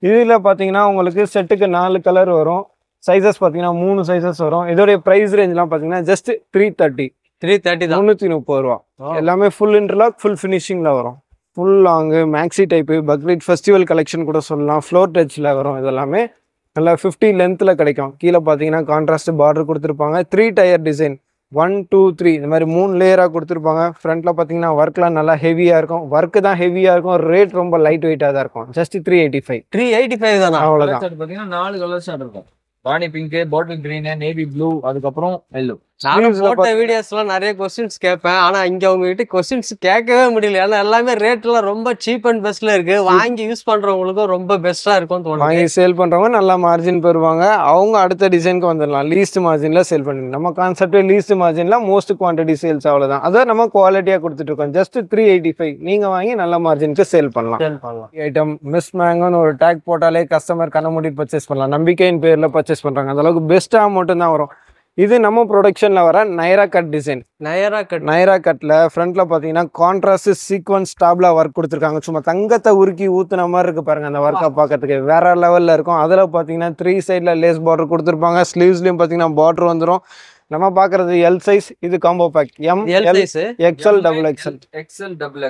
இதில் பார்த்தீங்கன்னா உங்களுக்கு செட்டுக்கு 4 கலர் வரும். சைஸஸ் பார்த்தீங்கன்னா 3 சைஸஸ் வரும். இதோடைய ப்ரைஸ் ரேஞ்செலாம் பார்த்தீங்கன்னா ஜஸ்ட் 330 தான், 330 ரூபா. எல்லாமே ஃபுல் இன்டர்லாக் ஃபுல் ஃபினிஷிங்கில் வரும். Full long maxi type Bakrid festival collection கூட சொல்லலாம். ஃப்ளோர் டச்சில் வரும். இதெல்லாமே நல்லா 50 லென்த்தில் கிடைக்கும். கீழே பார்த்தீங்கன்னா கான்ட்ராஸ்ட் பார்டர் கொடுத்துருப்பாங்க. 3 டயர் டிசைன் 1 2 3 இந்த மாதிரி 3 லேயராக கொடுத்துருப்பாங்க. ஃப்ரண்ட்டில் பார்த்தீங்கன்னா ஒர்க்லாம் நல்லா ஹெவியாக இருக்கும். ஒர்க்கு தான் ஹெவியாக இருக்கும். ரேட் ரொம்ப லைட் வெயிட்டாக தான் இருக்கும். ஜஸ்ட் 385 தானே, அவ்வளோதான். பார்த்தீங்கன்னா 4 கலர் ஷர்ட் இருக்கும். Rani pink, bottle green, navy blue, அதுக்கப்புறம் எல்லோ. நானும் போட்ட வீடியோஸ்லாம் நிறைய கொஸ்டின்ஸ் கேட்பேன். ஆனால் இங்கே உங்ககிட்ட கொஸ்டின்ஸ் கேட்கவே முடியல. ஏன்னா எல்லாமே ரேட்லாம் ரொம்ப சீப் அண்ட் பெஸ்ட்டில் இருக்குது. வாங்கி யூஸ் பண்ணுறவங்களுக்கும் ரொம்ப பெஸ்ட்டாக இருக்கும்னு தோணும். வாங்கி சேல் பண்ணுறவங்க நல்லா மார்ஜின் பெறுவாங்க. அவங்க அடுத்த டிசைனுக்கு வந்துடலாம். லீஸ்ட் மார்ஜினில் சேல் பண்ணிடலாம். நம்ம கான்செப்டே லீஸ்ட் மார்ஜினில் மோஸ்ட் குவான்டிட்டி சேல்ஸ், அவ்வளோதான். அதான் நம்ம குவாலிட்டியாக கொடுத்துட்ருக்கோம். ஜஸ்ட் 385 நீங்கள் வாங்கி நல்ல மார்ஜினுக்கு சேல் பண்ணலாம். ஐட்டம் மிஸ் மேங்கோன்னு ஒரு டேக் போட்டாலே கஸ்டமர் கண்ண மூடி பர்ச்சேஸ் பண்ணலாம். நம்பிக்கையின் பேரில் பர்ச்சேஸ் பண்ணுறாங்க. அந்தளவுக்கு பெஸ்ட்டாக மட்டும்தான் வரும். இது நம்ம ப்ரொடக்ஷனில் வர நைரா கட் டிசைன். நைரா கட்டில் ஃப்ரண்ட்டில் பார்த்தீங்கன்னா கான்ட்ராஸ்ட் சீக்வன்ஸ் டாப்லாக ஒர்க் கொடுத்துருக்காங்க. சும்மா தங்கத்தை உருக்கி ஊற்றுன மாதிரி இருக்குது பாருங்கள். அந்த ஒர்க்கை பார்க்கறதுக்கு வேறு லெவலில் இருக்கும். அதில் பார்த்தீங்கன்னா 3 சைடில் லேஸ் பார்டர் கொடுத்துருப்பாங்க. ஸ்லீவ்ஸ்லையும் பார்த்தீங்கன்னா பார்டர் வந்துடும். நம்ம பார்க்குறது எல் சைஸ். இது combo back XL double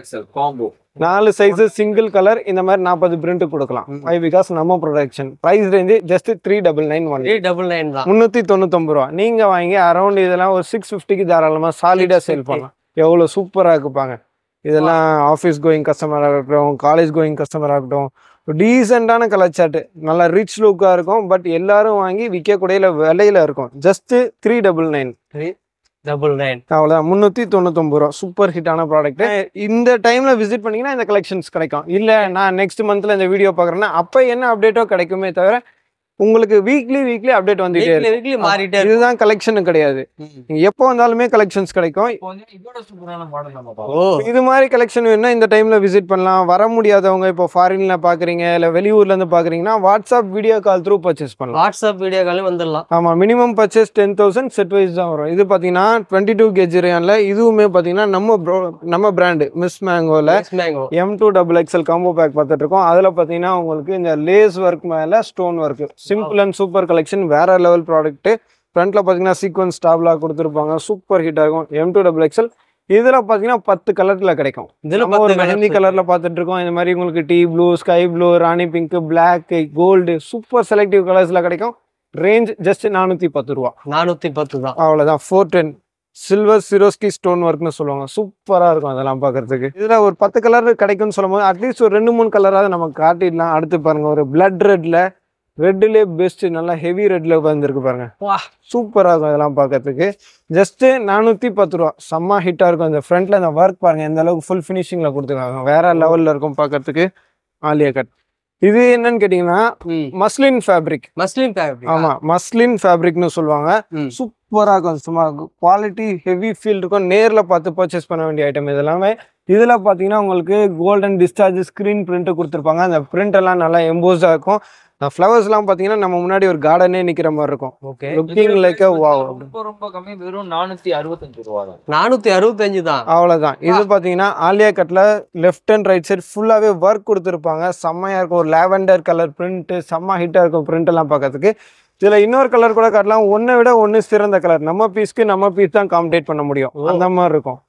XL combo 4 size single colour. இந்த மாதிரி 40 பிரிண்ட் கொடுக்கலாம். பிகாஸ் நம்ம ப்ரொடக்ஷன். ப்ரைஸ் ரேஞ்சு ஜஸ்ட் 399 தான், 399 ரூபா. நீங்கள் வாங்கி அரௌண்ட் இதெல்லாம் ஒரு 650க்கு தாராளமாக சாலிடாக சேல் பண்ணலாம். எவ்வளோ சூப்பராக இருக்குப்பாங்க. இதெல்லாம் ஆஃபீஸ் கோயிங் கஸ்டமராக இருக்கட்டும், காலேஜ் கோயிங் கஸ்டமராக இருக்கட்டும், டீசெண்டான கலர் சார்ட்டு, நல்லா ரிச் லுக்காக இருக்கும். பட் எல்லாரும் வாங்கி விற்கக்கூடிய விலையில இருக்கும். ஜஸ்ட் 399 அவ்வளோதான். 399 ரூபா. சூப்பர் ஹிட்டான ப்ராடக்ட். இந்த டைமில் விசிட் பண்ணிங்கன்னா இந்த கலெக்ஷன்ஸ் கிடைக்கும். இல்லை நான் நெக்ஸ்ட் மந்த்தில் இந்த வீடியோ பார்க்குறேன்னா அப்போ என்ன அப்டேட்டோ கிடைக்குமே தவிர உங்களுக்கு வீக்லி அப்டேட் வந்துட்டே இருக்கு. இதுதான் கலெக்ஷன் கிடையாது. நீங்க எப்போ வந்தாலுமே கலெக்ஷன்ஸ் கிடைக்கும். இது மாதிரி கலெக்ஷன் வேணும்னா இந்த டைம்ல விசிட் பண்ணலாம். வர முடியாதவங்க இப்போ ஃபாரின்ல பாக்குறீங்க இல்ல வெளியூர்ல இருந்து பாக்குறீங்கன்னா WhatsApp video call through purchase பண்ணலாம். வாட்ஸ்அப் வீடியோ காலும் வந்துடலாம். ஆமா, மினிமம் பர்ச்சேஸ் 10,000 செட் வைஸ் தான் வரும். இது பாத்தீங்கன்னா 22 kg ரேன்ல. இதுவுமே பாத்தீங்கன்னா நம்ம பிராண்ட் மிஸ் மேங்கோல M2XXL காம்போ பேக் பார்த்துட்டு இருக்கோம். அதுல பாத்தீங்கன்னா உங்களுக்கு இந்த லேஸ் ஒர்க் மேல stone work, simple and super collection, வேற லெவல் ப்ராடக்ட். ஃப்ரண்ட்ல பாத்தீங்கன்னா சீக்வன்ஸ் டாப்லா கொடுத்துருப்பாங்க. சூப்பர் ஹிட் ஆகும். M2XXL. இதுல பாத்தீங்கன்னா 10 கலர்ல கிடைக்கும். இதுல ஒரு மெஹந்தி கலர்ல பார்த்துட்டு இருக்கோம். இந்த மாதிரி உங்களுக்கு டீ blue, sky blue, rani pink, black, gold, super selective கலர்ஸ்ல கிடைக்கும். ரேஞ்ச் ஜஸ்ட் 410 ரூபா. 410 தான், அவ்வளவுதான். 410 சில்வர் சிரோஸ்கி ஸ்டோன் ஒர்க்னு சொல்லுவாங்க. சூப்பரா இருக்கும் அதெல்லாம் பாக்குறதுக்கு. இதுல ஒரு 10 கலர் கிடைக்கும்னு சொல்லும் போது அட்லீஸ்ட் ஒரு 2-3 கலராவது நமக்கு காட்டிடலாம். அடுத்து பாருங்க, ஒரு பிளட் ரெட்லேயே பெஸ்ட், நல்லா ஹெவி ரெட்ல வந்துருக்கு பாருங்க. சூப்பரா இருக்கும் இதெல்லாம் பாக்கிறதுக்கு. ஜஸ்ட் 410 ரூபா. செம்ம ஹிட்டா இருக்கும். இந்த ஃப்ரண்ட்ல இந்த ஒர்க் பாருங்க எந்த அளவுக்கு ஃபுல் ஃபினிஷிங்ல கொடுத்துருக்காங்க. வேற லெவல்ல இருக்கும் பாக்கிறதுக்கு. ஆலியா கட். இது என்னன்னு கேட்டீங்கன்னா மஸ்லின் ஃபேப்ரிக். ஆமா, மஸ்லின் ஃபேப்ரிக்னு சொல்லுவாங்க. சூப்பரா இருக்கும். சும்மா குவாலிட்டி ஹெவி ஃபீல் இருக்கும். நேர்ல பார்த்து பர்ச்சேஸ் பண்ண வேண்டிய ஐட்டம் இது எல்லாமே. இதுல பாத்தீங்கன்னா உங்களுக்கு கோல்டன் டிஸ்சார்ஜ் ஸ்கிரீன் பிரிண்ட் கொடுத்துருப்பாங்க. அந்த பிரிண்ட் எல்லாம் நல்லா எம்போஸா இருக்கும். ஃப்ளவர்ஸ் எல்லாம் பாத்தீங்கன்னா நம்ம முன்னாடி ஒரு கார்டனே நிக்கிற மாதிரி இருக்கும். Looking like wow. ரொம்ப கம்மி, வெறும் 465 ரூபா தான். 465 தான், அவ்வளவுதான். இது பாத்தீங்கன்னா ஆலியா கட்ல லெஃப்ட் அண்ட் ரைட் சைடு ஃபுல்லாவே ஒர்க் கொடுத்துருப்பாங்க. செம்மையா இருக்கும். ஒரு லாவெண்டர் கலர் பிரிண்ட், செம்ம ஹிட்டா இருக்கும் பிரிண்ட் எல்லாம் பாக்கிறதுக்கு. இதுல இன்னொரு கலர் கூட காட்டலாம். ஒன்னை விட ஒன்னு சிறந்த கலர். நம்ம பீஸ் தான் காம்படேட் பண்ண முடியும். அந்த மாதிரி இருக்கும்.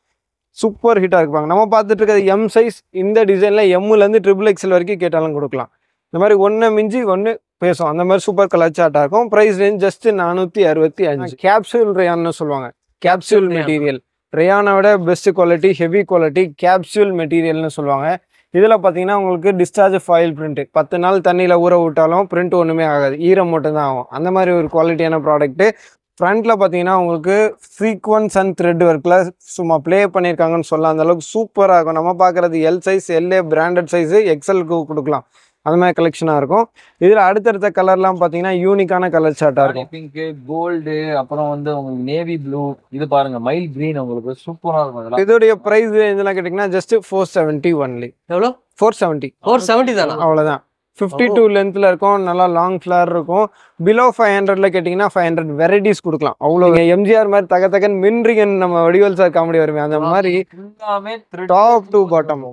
சூப்பர் ஹிட்டா இருப்பாங்க. நம்ம பார்த்துட்டு இருக்கிறது எம் சைஸ். இந்த டிசைன்ல எம்ல இருந்து XXL வரைக்கும் கேட்டாலும் கொடுக்கலாம். இந்த மாதிரி ஒன்னு மிஞ்சி ஒன்னு பேசும். அந்த மாதிரி சூப்பர் கலர் சார்ட்டா இருக்கும். Price range just 465. கேப்சூல் ரேயான்னு சொல்லுவாங்க. Capsule material. ரேயானை விட best quality, heavy quality capsule மெட்டீரியல்னு சொல்லுவாங்க. இதில் பார்த்தீங்கன்னா உங்களுக்கு டிஸ்சார்ஜ் ஃபாயில் பிரிண்ட். 10 நாள் தண்ணியில் ஊற விட்டாலும் பிரிண்ட் ஒன்றுமே ஆகாது. ஈரம் மட்டும் தான் ஆகும். அந்த மாதிரி ஒரு குவாலிட்டியான ப்ராடக்ட்டு. ஃப்ரண்ட்டில் பார்த்தீங்கன்னா உங்களுக்கு சீக்வன்ஸ் அண்ட் த்ரெட் ஒர்க்கில் சும்மா ப்ளே பண்ணியிருக்காங்கன்னு சொல்லலாம். அந்தளவுக்கு சூப்பராக இருக்கும். நம்ம பார்க்குறது எல் சைஸ், எல்ஏ பிராண்டட் சைஸு, எக்ஸலுக்கு கொடுக்கலாம். அது மாதிரி கலெக்ஷனாக இருக்கும். இதில் அடுத்தடுத்த கலர்லாம் பார்த்தீங்கன்னா யூனிக்கான கலர் சார்ட்டாக இருக்கும். பிங்க்கு, கோல்டு, அப்புறம் வந்து உங்களுக்கு நேவி ப்ளூ, இது பாருங்க மைல் கிரீன், உங்களுக்கு சூப்பராக இருக்கும். இதோடைய ப்ரைஸ் இதெல்லாம் கேட்டிங்கன்னா ஜஸ்ட் 470 ஒன்லி. எவ்வளோ? 470. 470 தானா? அவ்வளோதான். 52 லென்த்தில் இருக்கும். நல்லா லாங் ஃப்ளவர் இருக்கும். பிலோ 500 கேட்டிங்கன்னா 500 வெரைட்டிஸ் கொடுக்கலாம். அவ்வளோ எம்ஜிஆர் மாதிரி தகன்னு மின்றிகன் நம்ம வடிவேல் சார் காமெடி வருமே அந்த மாதிரி டாப் டு பாட்டம்.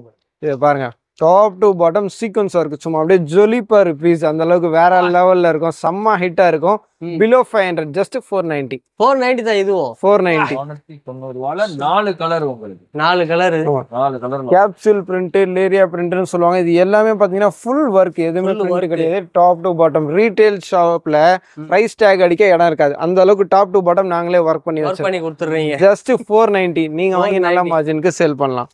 இது பாருங்க, டாப் டு பாட்டம் சீக்வன்ஸ் இருக்கு. சும்மா அப்படியே ஜொலிப்பா இருக்கு பீஸ். அந்த அளவுக்கு வேற லெவல்ல இருக்கும். செம்ம ஹிட்டா இருக்கும். Below 500 just 490. 490 தான் இதுவும். 490. 4 கலர் உங்களுக்கு. 4 colour. 4 colour. Capsule print, leheriya பிரிண்ட்னு சொல்லுவாங்க. இது எல்லாமே பாத்தீங்கன்னா ஃபுல் ஒர்க். எதுவுமே பிரிண்ட் கிடையாது. Top to bottom. ரீட்டைல் ஷாப்ல பிரைஸ் டேக் அடிக்க இடம் இருக்காது. அந்த அளவுக்கு டாப் டு பாட்டம் நாங்களே ஒர்க் பண்ணி கொடுத்துறீங்க. ஜஸ்ட் 490. நீங்க வாங்கி நல்ல மார்ஜினுக்கு சேல் பண்ணலாம்.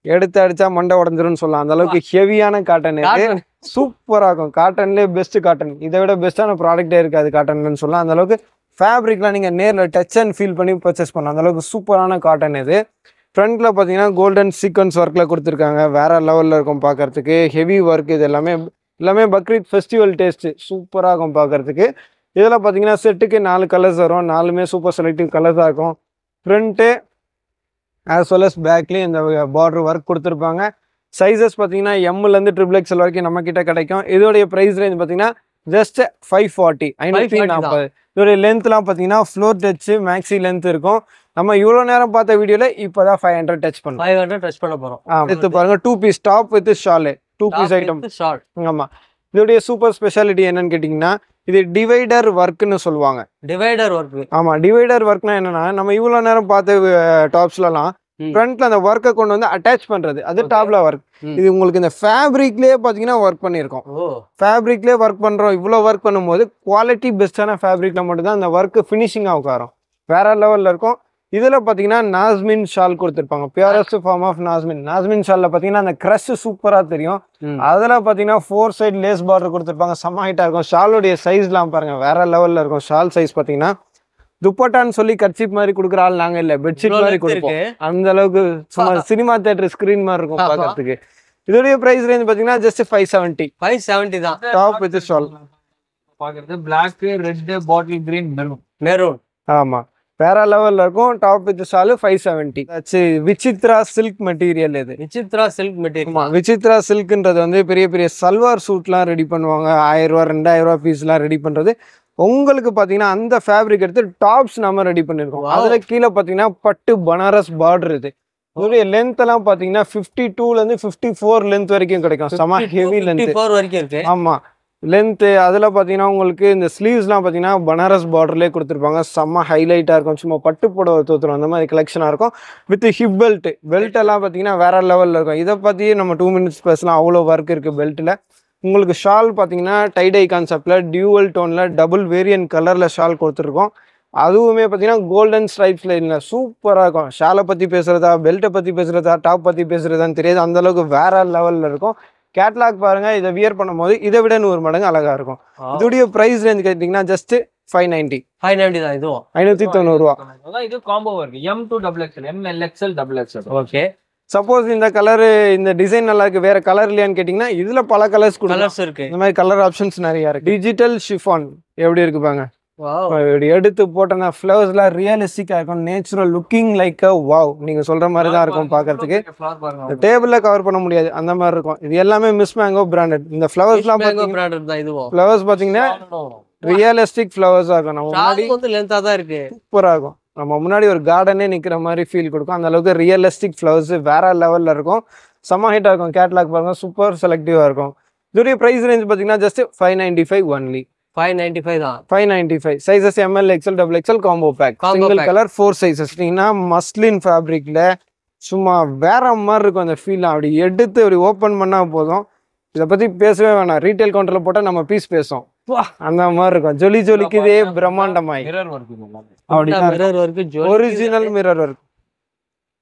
எடுத்து அடிச்சா மண்டை உடஞ்சிரும்னு சொல்லலாம். அந்த அளவுக்கு ஹெவியான காட்டன் இது. சூப்பரா இருக்கும். காட்டன்லேயே பெஸ்ட் காட்டன். இதை விட பெஸ்ட்டான ப்ராடக்டே இருக்காது காட்டன்லன்னு சொல்லலாம். அந்த அளவுக்கு ஃபேப்ரிக்லாம் நீங்க நேரில் டச் அண்ட் ஃபீல் பண்ணி பர்ச்சேஸ் பண்ணலாம். அந்த அளவுக்கு சூப்பரான காட்டன் இது. ஃப்ரண்ட்ல பார்த்தீங்கன்னா கோல்டன் சீக்வன்ஸ் ஒர்க்ல கொடுத்துருக்காங்க. வேற லெவல்ல இருக்கும் பார்க்கறதுக்கு. Heavy work. இது எல்லாமே பக்ரீத் ஃபெஸ்டிவல் டேஸ்ட். சூப்பராக இருக்கும் பார்க்கறதுக்கு. இதில் பார்த்தீங்கன்னா செட்டுக்கு 4 கலர்ஸ் வரும். 4மே சூப்பர் செலக்டிவ் கலர்ஸாக இருக்கும். ஃப்ரண்ட்டு as well as பேக்லேயும் இந்த பார்டர் ஒர்க் கொடுத்துருப்பாங்க. சைஸஸ் பார்த்தீங்கன்னா எம்லேருந்து XXL வரைக்கும் நம்ம கிட்ட கிடைக்கும். இதோடைய ப்ரைஸ் ரேஞ்ச் பார்த்தீங்கன்னா ஜஸ்ட் 540. 540. இதோடைய லென்த்லாம் பார்த்தீங்கன்னா ஃப்ளோர் டச்சு மேக்ஸி லென்த் இருக்கும். நம்ம இவ்வளோ நேரம் பார்த்த வீடியோவில் இப்போ தான் 500 டச் பண்ணோம். 500 டச் பண்ண போகிறோம். எடுத்து பாருங்க. 2 piece top with shawl. 2 piece item. ஆமாம். இதோடைய சூப்பர் ஸ்பெஷாலிட்டி என்னன்னு கேட்டிங்கன்னா இது டிவைடர் ஒர்க்னு சொல்லுவாங்க. Divider work. ஆமா, டிவைடர் ஒர்க்னா என்னன்னா நம்ம இவ்வளவு நேரம் பார்த்த டாப்ஸ்லாம் ஃப்ரண்ட்ல அந்த ஒர்க்கை கொண்டு வந்து அட்டாச் பண்றது. அது டாப்ல ஒர்க். இது உங்களுக்கு இந்த ஃபேப்ரிக்லயே பாத்தீங்கன்னா ஒர்க் பண்ணிருக்கோம். ஃபேப்ரிக்லயே ஒர்க் பண்றோம். இவ்வளவு ஒர்க் பண்ணும்போது குவாலிட்டி பெஸ்டான ஃபேப்ரிக்ல மட்டும் தான் அந்த ஒர்க் ஃபினிஷிங்கா உட்காரும். வேற லெவல்ல இருக்கும். இதுல பாத்தீங்கன்னா நாஸ்மின் ஷால் கொடுத்துருப்பாங்க. பியூரஸ்ட் ஃபார்ம் ஆஃப் நாஸ்மின் ஷால்ல பாத்தீங்கன்னா அந்த கிரஷ் சூப்பரா தெரியும். அதுல பாத்தீங்கன்னா 4 சைடு லேஸ் பார்டர் கொடுத்துருப்பாங்க. செம்ம ஹைட்டா இருக்கும். ஷாலோடைய சைஸ்லாம் பாருங்க வேற லெவல்ல இருக்கும். ஷால் சைஸ் பாத்தீங்கன்னா துப்பட்டான்னு சொல்லி கர்ச்சீப் மாதிரி கொடுக்குற ஆள் நாங்க இல்ல, பெட்ஷீட் மாதிரி கொடுப்போம். அந்த அளவுக்கு சும்மா சினிமா தியேட்டர் ஸ்கிரீன் மாதிரி இருக்கும் பாக்கிறதுக்கு. இதோடைய பிரைஸ் ரேஞ்ச் பாத்தீங்கன்னா ஜஸ்ட் 570. 570 தான். Top with shawl. பாக்குறது black, red, bottle green, maroon. ஆமா, வேற லெவல்ல இருக்கும். Top with shawl 570. Vichitra silk material. இது விசித்ரா சில்க் மெட்டீரியல். விசித்ரா சில்க்ன்றது வந்து பெரிய பெரிய சல்வார் சூட்லாம் ரெடி பண்ணுவாங்க. 1000 ரூபா 2000 ரூபா பீஸ்லாம் ரெடி பண்றது. உங்களுக்கு பாத்தீங்கன்னா அந்த ஃபேப்ரிக் எடுத்து டாப்ஸ் நம்ம ரெடி பண்ணிருக்கோம். அதுல கீழே பாத்தீங்கன்னா பட்டு பனாரஸ் பார்டர். இது இதோடைய லென்த் எல்லாம் பாத்தீங்கன்னா 52ல இருந்து 54 லென்த் வரைக்கும் கிடைக்கும். செம ஹெவி லென்த். 54 வரைக்கும் இருக்கு. ஆமா, லென்த். அதுல பாத்தீங்கன்னா உங்களுக்கு இந்த ஸ்லீவ்ஸ்லாம் பாத்தீங்கன்னா பனாரஸ் பார்டர்லேயே கொடுத்துருப்பாங்க. செம்ம ஹைலைட்டா இருக்கும். சும்மா பட்டு புடவை தோத்துரும் அந்த மாதிரி கலெக்ஷனா இருக்கும். வித் ஹிப் பெல்ட் எல்லாம் பாத்தீங்கன்னா வேற லெவல்ல இருக்கும். இதை பத்தியே நம்ம 2 மினிட்ஸ் பேசலாம். அவ்வளோ ஒர்க் இருக்கு பெல்ட்ல. உங்களுக்கு ஷால் பார்த்தீங்கன்னா டைடை கான்செப்ட்ல டியூவல் டோன்ல டபுள் வேரியன்ட் கலர்ல ஷால் கொடுத்துருக்கோம். அதுவுமே பார்த்தீங்கன்னா கோல்டன் ஸ்ட்ரைப்ஸ்ல இல்லை, சூப்பராக இருக்கும். ஷாலை பற்றி பேசுறதா, பெல்ட்டை பற்றி பேசுறதா, டாப் பற்றி பேசுறதான்னு தெரியாது. அந்த அளவுக்கு வேற லெவலில் இருக்கும். கேட்லாக் பாருங்க. இதை வியர் பண்ணும்போது இதை விட 100 மடங்கு அழகா இருக்கும். இதோடைய பிரைஸ் ரேஞ்ச் கேட்டீங்கன்னா ஜஸ்ட் 590. 590 தான். இதுவும் 590 ரூபா. இது காம்போ இருக்கு. M2 XXL, MLXL, XXL. Okay. Suppose இந்த கலர் இந்த டிசைன் நல்லா இருக்கு, வேற கலர் இல்லையான்னு கேட்டீங்கன்னா இதுல பல கலர்ஸ் இருக்கு. இந்த மாதிரி கலர் ஆப்ஷன்ஸ் நிறைய இருக்கு. டிஜிட்டல் ஷிஃபான் எப்படி இருக்கு பாங்க. எடுத்து போட்டோன்னா ஃப்ளவர்ஸ்லாம் ரியலிஸ்டிக்கா இருக்கும். Natural looking like wow. நீங்க சொல்ற மாதிரி தான் இருக்கும் பாக்குறதுக்கு. டேபிள்ல கவர் பண்ண முடியாது அந்த மாதிரி இருக்கும். இது எல்லாமே மிஸ் மேங்கோ பிராண்டட். இந்த ஃப்ளவர்ஸ்லாம் ஃப்ளவர்ஸ் பாத்தீங்கன்னா ரியலிஸ்டிக் ஃப்ளவர்ஸா இருக்கும். நம்ம முன்னாடி லென்த்தா தான் இருக்கு. சூப்பரா இருக்கும். நம்ம முன்னாடி ஒரு கார்டனே நிக்கிற மாதிரி ஃபீல் கொடுக்கும். அந்த அளவுக்கு ரியலிஸ்டிக் ஃப்ளவர்ஸ் வேற லெவல்ல இருக்கும். செம்ம ஹைட்டா இருக்கும். கேட்லாக் பாருங்க, சூப்பர் செலக்டிவா இருக்கும். இதோடைய பிரைஸ் ரேஞ்ச் பாத்தீங்கன்னா ஜஸ்ட் 595 ஒன்லி. 595 தான். 595. Sizes ML, XL, XXL combo pack. Single colour 4 sizes. நீங்கன்னா மஸ்லின் ஃபேப்ரிக்ல சும்மா வேற மாதிரி இருக்கும் அந்த ஃபீல். அப்படி எடுத்து அப்படி ஓப்பன் பண்ணா போதும். இதை பத்தி பேசவே வேணாம். ரீட்டைல் கவுண்டர்ல போட்டா நம்ம பீஸ் பேசுவோம். அந்த மாதிரி இருக்கும். ஜொலிக்குதே பிரம்மாண்டமாய். Original mirror work.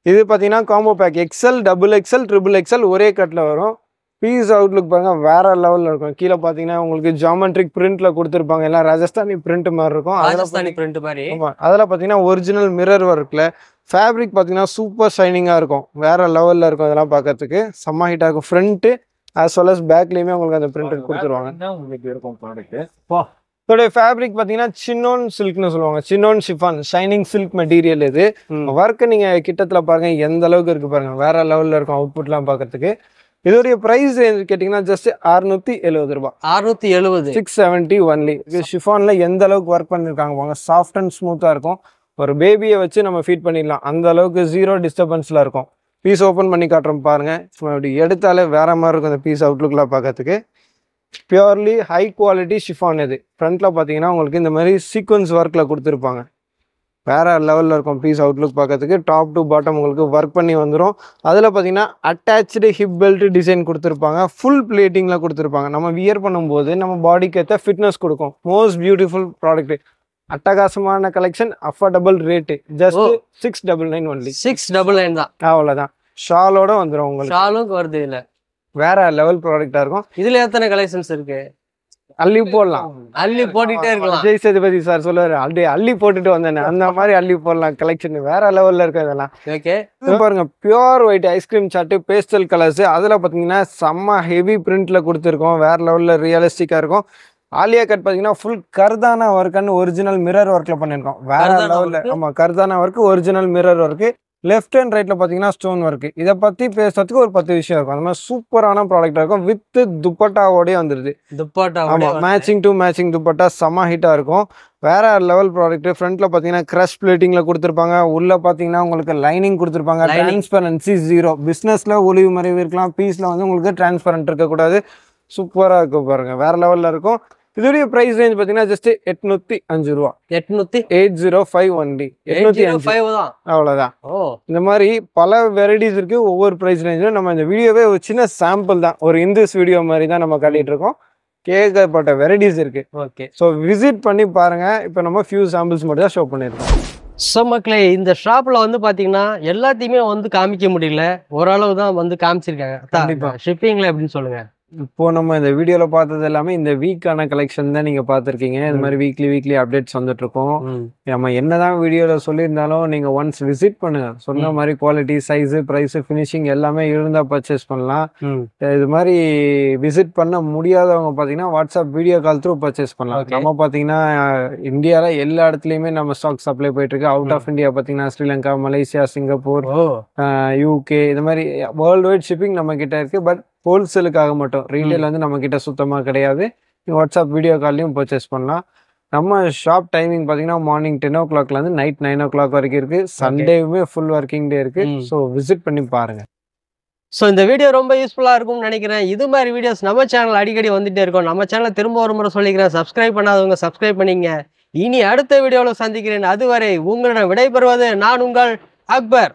இது பாத்தீங்கன்னா combo pack XL, XXL, XXL ஒரே கட்ல வரும். பீஸ் அவுட்லுக் பாருங்க வேற லெவல்ல இருக்கும். கீழே பார்த்தீங்கன்னா உங்களுக்கு ஜாமெட்ரிக் பிரிண்ட்ல கொடுத்துருப்பாங்க, எல்லாம் ராஜஸ்தானி பிரிண்ட் மாதிரி இருக்கும். ராஜஸ்தானி பிரிண்ட் மாதிரி. ஆமாம், அதில் பார்த்தீங்கன்னா ஒரிஜினல் மிரர் ஒர்க்கில் ஃபேப்ரிக் பார்த்தீங்கன்னா சூப்பர் ஷைனிங்காக இருக்கும், வேற லெவலில் இருக்கும். அதெல்லாம் பார்க்கறதுக்கு செம்ம ஹீட்டாக இருக்கும். ஃப்ரண்ட்டு as well as பேக்லேயுமே உங்களுக்கு அந்த பிரிண்ட் கொடுத்துருவாங்க. உங்களுக்கு இருக்கும் ப்ராடக்ட். இதோட ஃபேப்ரிக் பார்த்தீங்கன்னா சின்னோன் சில்க்னு சொல்லுவாங்க, சின்னோன் ஷிஃபான் ஷைனிங் சில்க் மெட்டீரியல். இது ஒர்க்கு நீங்கள் கிட்டத்தில் பாருங்க எந்த அளவுக்கு இருக்கு பாருங்க, வேற லெவலில் இருக்கும் அவுட்புட்லாம் பார்க்கறதுக்கு. இதோடைய ப்ரைஸ் கேட்டிங்கன்னா ஜஸ்ட் 670 ரூபாய். 670. 670 ஒன்லி. ஷிஃபான்ல எந்த அளவுக்கு ஒர்க் பண்ணியிருக்காங்க பாருங்க, சாஃப்ட் அண்ட் ஸ்மூத்தாக இருக்கும். ஒரு பேபியை வச்சு நம்ம ஃபீட் பண்ணிடலாம், அந்த அளவுக்கு ஜீரோ டிஸ்டர்பன்ஸில் இருக்கும். பீஸ் ஓப்பன் பண்ணி காட்டுறோம் பாருங்க, அப்படி எடுத்தாலே வேற மாதிரி இருக்கும் அந்த பீஸ் அவுட்லுக்லாம் பார்க்கறதுக்கு. Purely high quality chiffon. இது ஃப்ரண்ட்டில் பார்த்தீங்கன்னா உங்களுக்கு இந்த மாதிரி சீக்வன்ஸ் ஒர்க்கில் கொடுத்துருப்பாங்க, வேற லெவலில் இருக்கும் பீஸ் அவுட்லுக் பார்க்கறதுக்கு. டாப் டு பாட்டம் உங்களுக்கு ஒர்க் பண்ணி வந்துடும். அதில் பார்த்தீங்கன்னா அட்டாச்சு ஹிப் பெல்ட் டிசைன் கொடுத்துருப்பாங்க, ஃபுல் பிளேட்டிங்கில் கொடுத்துருப்பாங்க. நம்ம வியர் பண்ணும்போது நம்ம பாடிக்கு ஏற்ற ஃபிட்னஸ் கொடுக்கும். மோஸ்ட் பியூட்டிஃபுல் ப்ராடக்ட், அட்டகாசமான collection, affordable rate, just 699 only. 699 தான், அவ்வளோதான். ஷாலோட வந்துடும் உங்களுக்கு, ஷாலும் வருது. இல்லை வேற லெவல் ப்ராடக்டாக இருக்கும். இதுல எத்தனை கலெக்ஷன்ஸ் இருக்கு? அள்ளி போடலாம், அள்ளி போட்டுட்டே இருக்கலாம். விஜய் சேதுபதி சார் சொல்லுவாரு, அப்படியே அள்ளி போட்டுட்டு வந்தேன், அந்த மாதிரி அள்ளி போடலாம். கலெக்ஷன் வேற லெவல்ல இருக்கு இதெல்லாம். ஓகே, பாருங்க pure white ice cream chart, pastel colours. அதுல பாத்தீங்கன்னா செம்ம ஹெவி பிரிண்ட்ல கொடுத்துருக்கோம், வேற லெவல்ல ரியலிஸ்டிக்கா இருக்கும். ஆலியா கட் பாத்தீங்கன்னா ஃபுல் கர்தானா ஒர்க்னு ஒரிஜினல் மிரர் ஒர்க்ல பண்ணிருக்கோம், வேற லெவல்ல. ஆமா, கர்தானா work, original mirror work. Left and ரைட்ல பாத்தீங்கன்னா ஸ்டோன் ஒர்க். இதை பத்தி பேசுறதுக்கு ஒரு 10 விஷயம் இருக்கும். அந்த மாதிரி சூப்பரான ப்ராடக்டா இருக்கும். வித் துப்பட்டாவோடய வந்துருது. துப்பட்டா, ஆமா, மேட்சிங் டு மேட்சிங் துப்பட்டா செம்ம ஹிட்டா இருக்கும். வேற லெவல் ப்ராடக்ட். ஃப்ரண்ட்ல பாத்தீங்கன்னா கிரஷ் பிளேட்டிங்ல கொடுத்துருப்பாங்க, உள்ள பாத்தீங்கன்னா உங்களுக்கு லைனிங் கொடுத்துருப்பாங்க. Transparency zero. பிசினஸ்ல ஒளிவு மறைவு இருக்கலாம், பீஸ்ல வந்து உங்களுக்கு டிரான்ஸ்பரண்ட் இருக்கக்கூடாது. சூப்பரா இருக்கும் பாருங்க, வேற லெவல்ல இருக்கும். இதோடைய பிரைஸ் ரேஞ்ச் பாத்தீங்கன்னா ஜஸ்ட் 805 ரூபா. 805 ஒன்லி. 805 தான், அவ்வளவுதான். இந்த மாதிரி பல வெரைட்டிஸ் இருக்கு ஒவ்வொரு பிரைஸ் ரேஞ்சிலும். நம்ம இந்த வீடியோவே ஒரு சின்ன சாம்பிள் தான், ஒரு இந்திஸ் வீடியோ மாதிரி தான் நம்ம காட்டிட்டு இருக்கோம். கேட்கப்பட்ட வெரைட்டிஸ் இருக்கு. ஓகே, ஸோ விசிட் பண்ணி பாருங்க. இப்போ நம்ம ஃபியூ சாம்பிள்ஸ் மட்டும் தான் ஷோ பண்ணியிருக்கோம். ஸோ மக்களே, இந்த ஷாப்ல வந்து பாத்தீங்கன்னா எல்லாத்தையுமே வந்து காமிக்க முடியல, ஓரளவு தான் வந்து காமிச்சிருக்காங்க. கண்டிப்பா. ஷிப்பிங்ல எப்படின்னு சொல்லுங்க. இப்போ நம்ம இந்த வீடியோல பார்த்தது எல்லாமே இந்த வீக்கான கலெக்ஷன் தான் நீங்க பார்த்துருக்கீங்க. இந்த மாதிரி வீக்லி அப்டேட்ஸ் வந்துட்டு இருக்கோம். நம்ம என்னதான் வீடியோல சொல்லியிருந்தாலும் நீங்க ஒன்ஸ் விசிட் பண்ணுங்க. சொன்ன மாதிரி குவாலிட்டி, சைஸ், பிரைஸ், ஃபினிஷிங் எல்லாமே இருந்தா பர்ச்சேஸ் பண்ணலாம். இது மாதிரி விசிட் பண்ண முடியாதவங்க பாத்தீங்கன்னா WhatsApp video call through purchase பண்ணலாம். நம்ம பாத்தீங்கன்னா இந்தியால எல்லா இடத்துலயுமே நம்ம ஸ்டாக் சப்ளை போயிட்டு இருக்கு. அவுட் ஆஃப் இந்தியா பாத்தீங்கன்னா ஸ்ரீலங்கா, மலேசியா, சிங்கப்பூர், யூகே, இது மாதிரி வேர்ல்டு வைட் ஷிப்பிங் நம்ம கிட்ட இருக்கு. பட் ஹோல்சேலுக்காக மட்டும், ரீட்டைல் வந்து நம்ம கிட்ட சுத்தமாக கிடையாது. வாட்ஸ்அப் வீடியோ கால்லையும் பர்ச்சேஸ் பண்ணலாம். நம்ம ஷாப் டைமிங் பார்த்தீங்கன்னா மார்னிங் 10 o'clockலேருந்து நைட் 9 o'clock வரைக்கும் இருக்கு. சண்டேவுமே ஃபுல் ஒர்க்கிங் டே இருக்கு. ஸோ விசிட் பண்ணி பாருங்க. ஸோ இந்த வீடியோ ரொம்ப யூஸ்ஃபுல்லாக இருக்கும்னு நினைக்கிறேன். இது மாதிரி வீடியோஸ் நம்ம சேனல் அடிக்கடி வந்துட்டே இருக்கும். நம்ம சேனலை திரும்ப ஒரு முறை சொல்லிக்கிறேன், சப்ஸ்கிரைப் பண்ணாதவங்க சப்ஸ்கிரைப் பண்ணிங்க. இனி அடுத்த வீடியோவில் சந்திக்கிறேன். அதுவரை உங்களிடம் விடைபெறுவது நான் உங்கள் அக்பர்.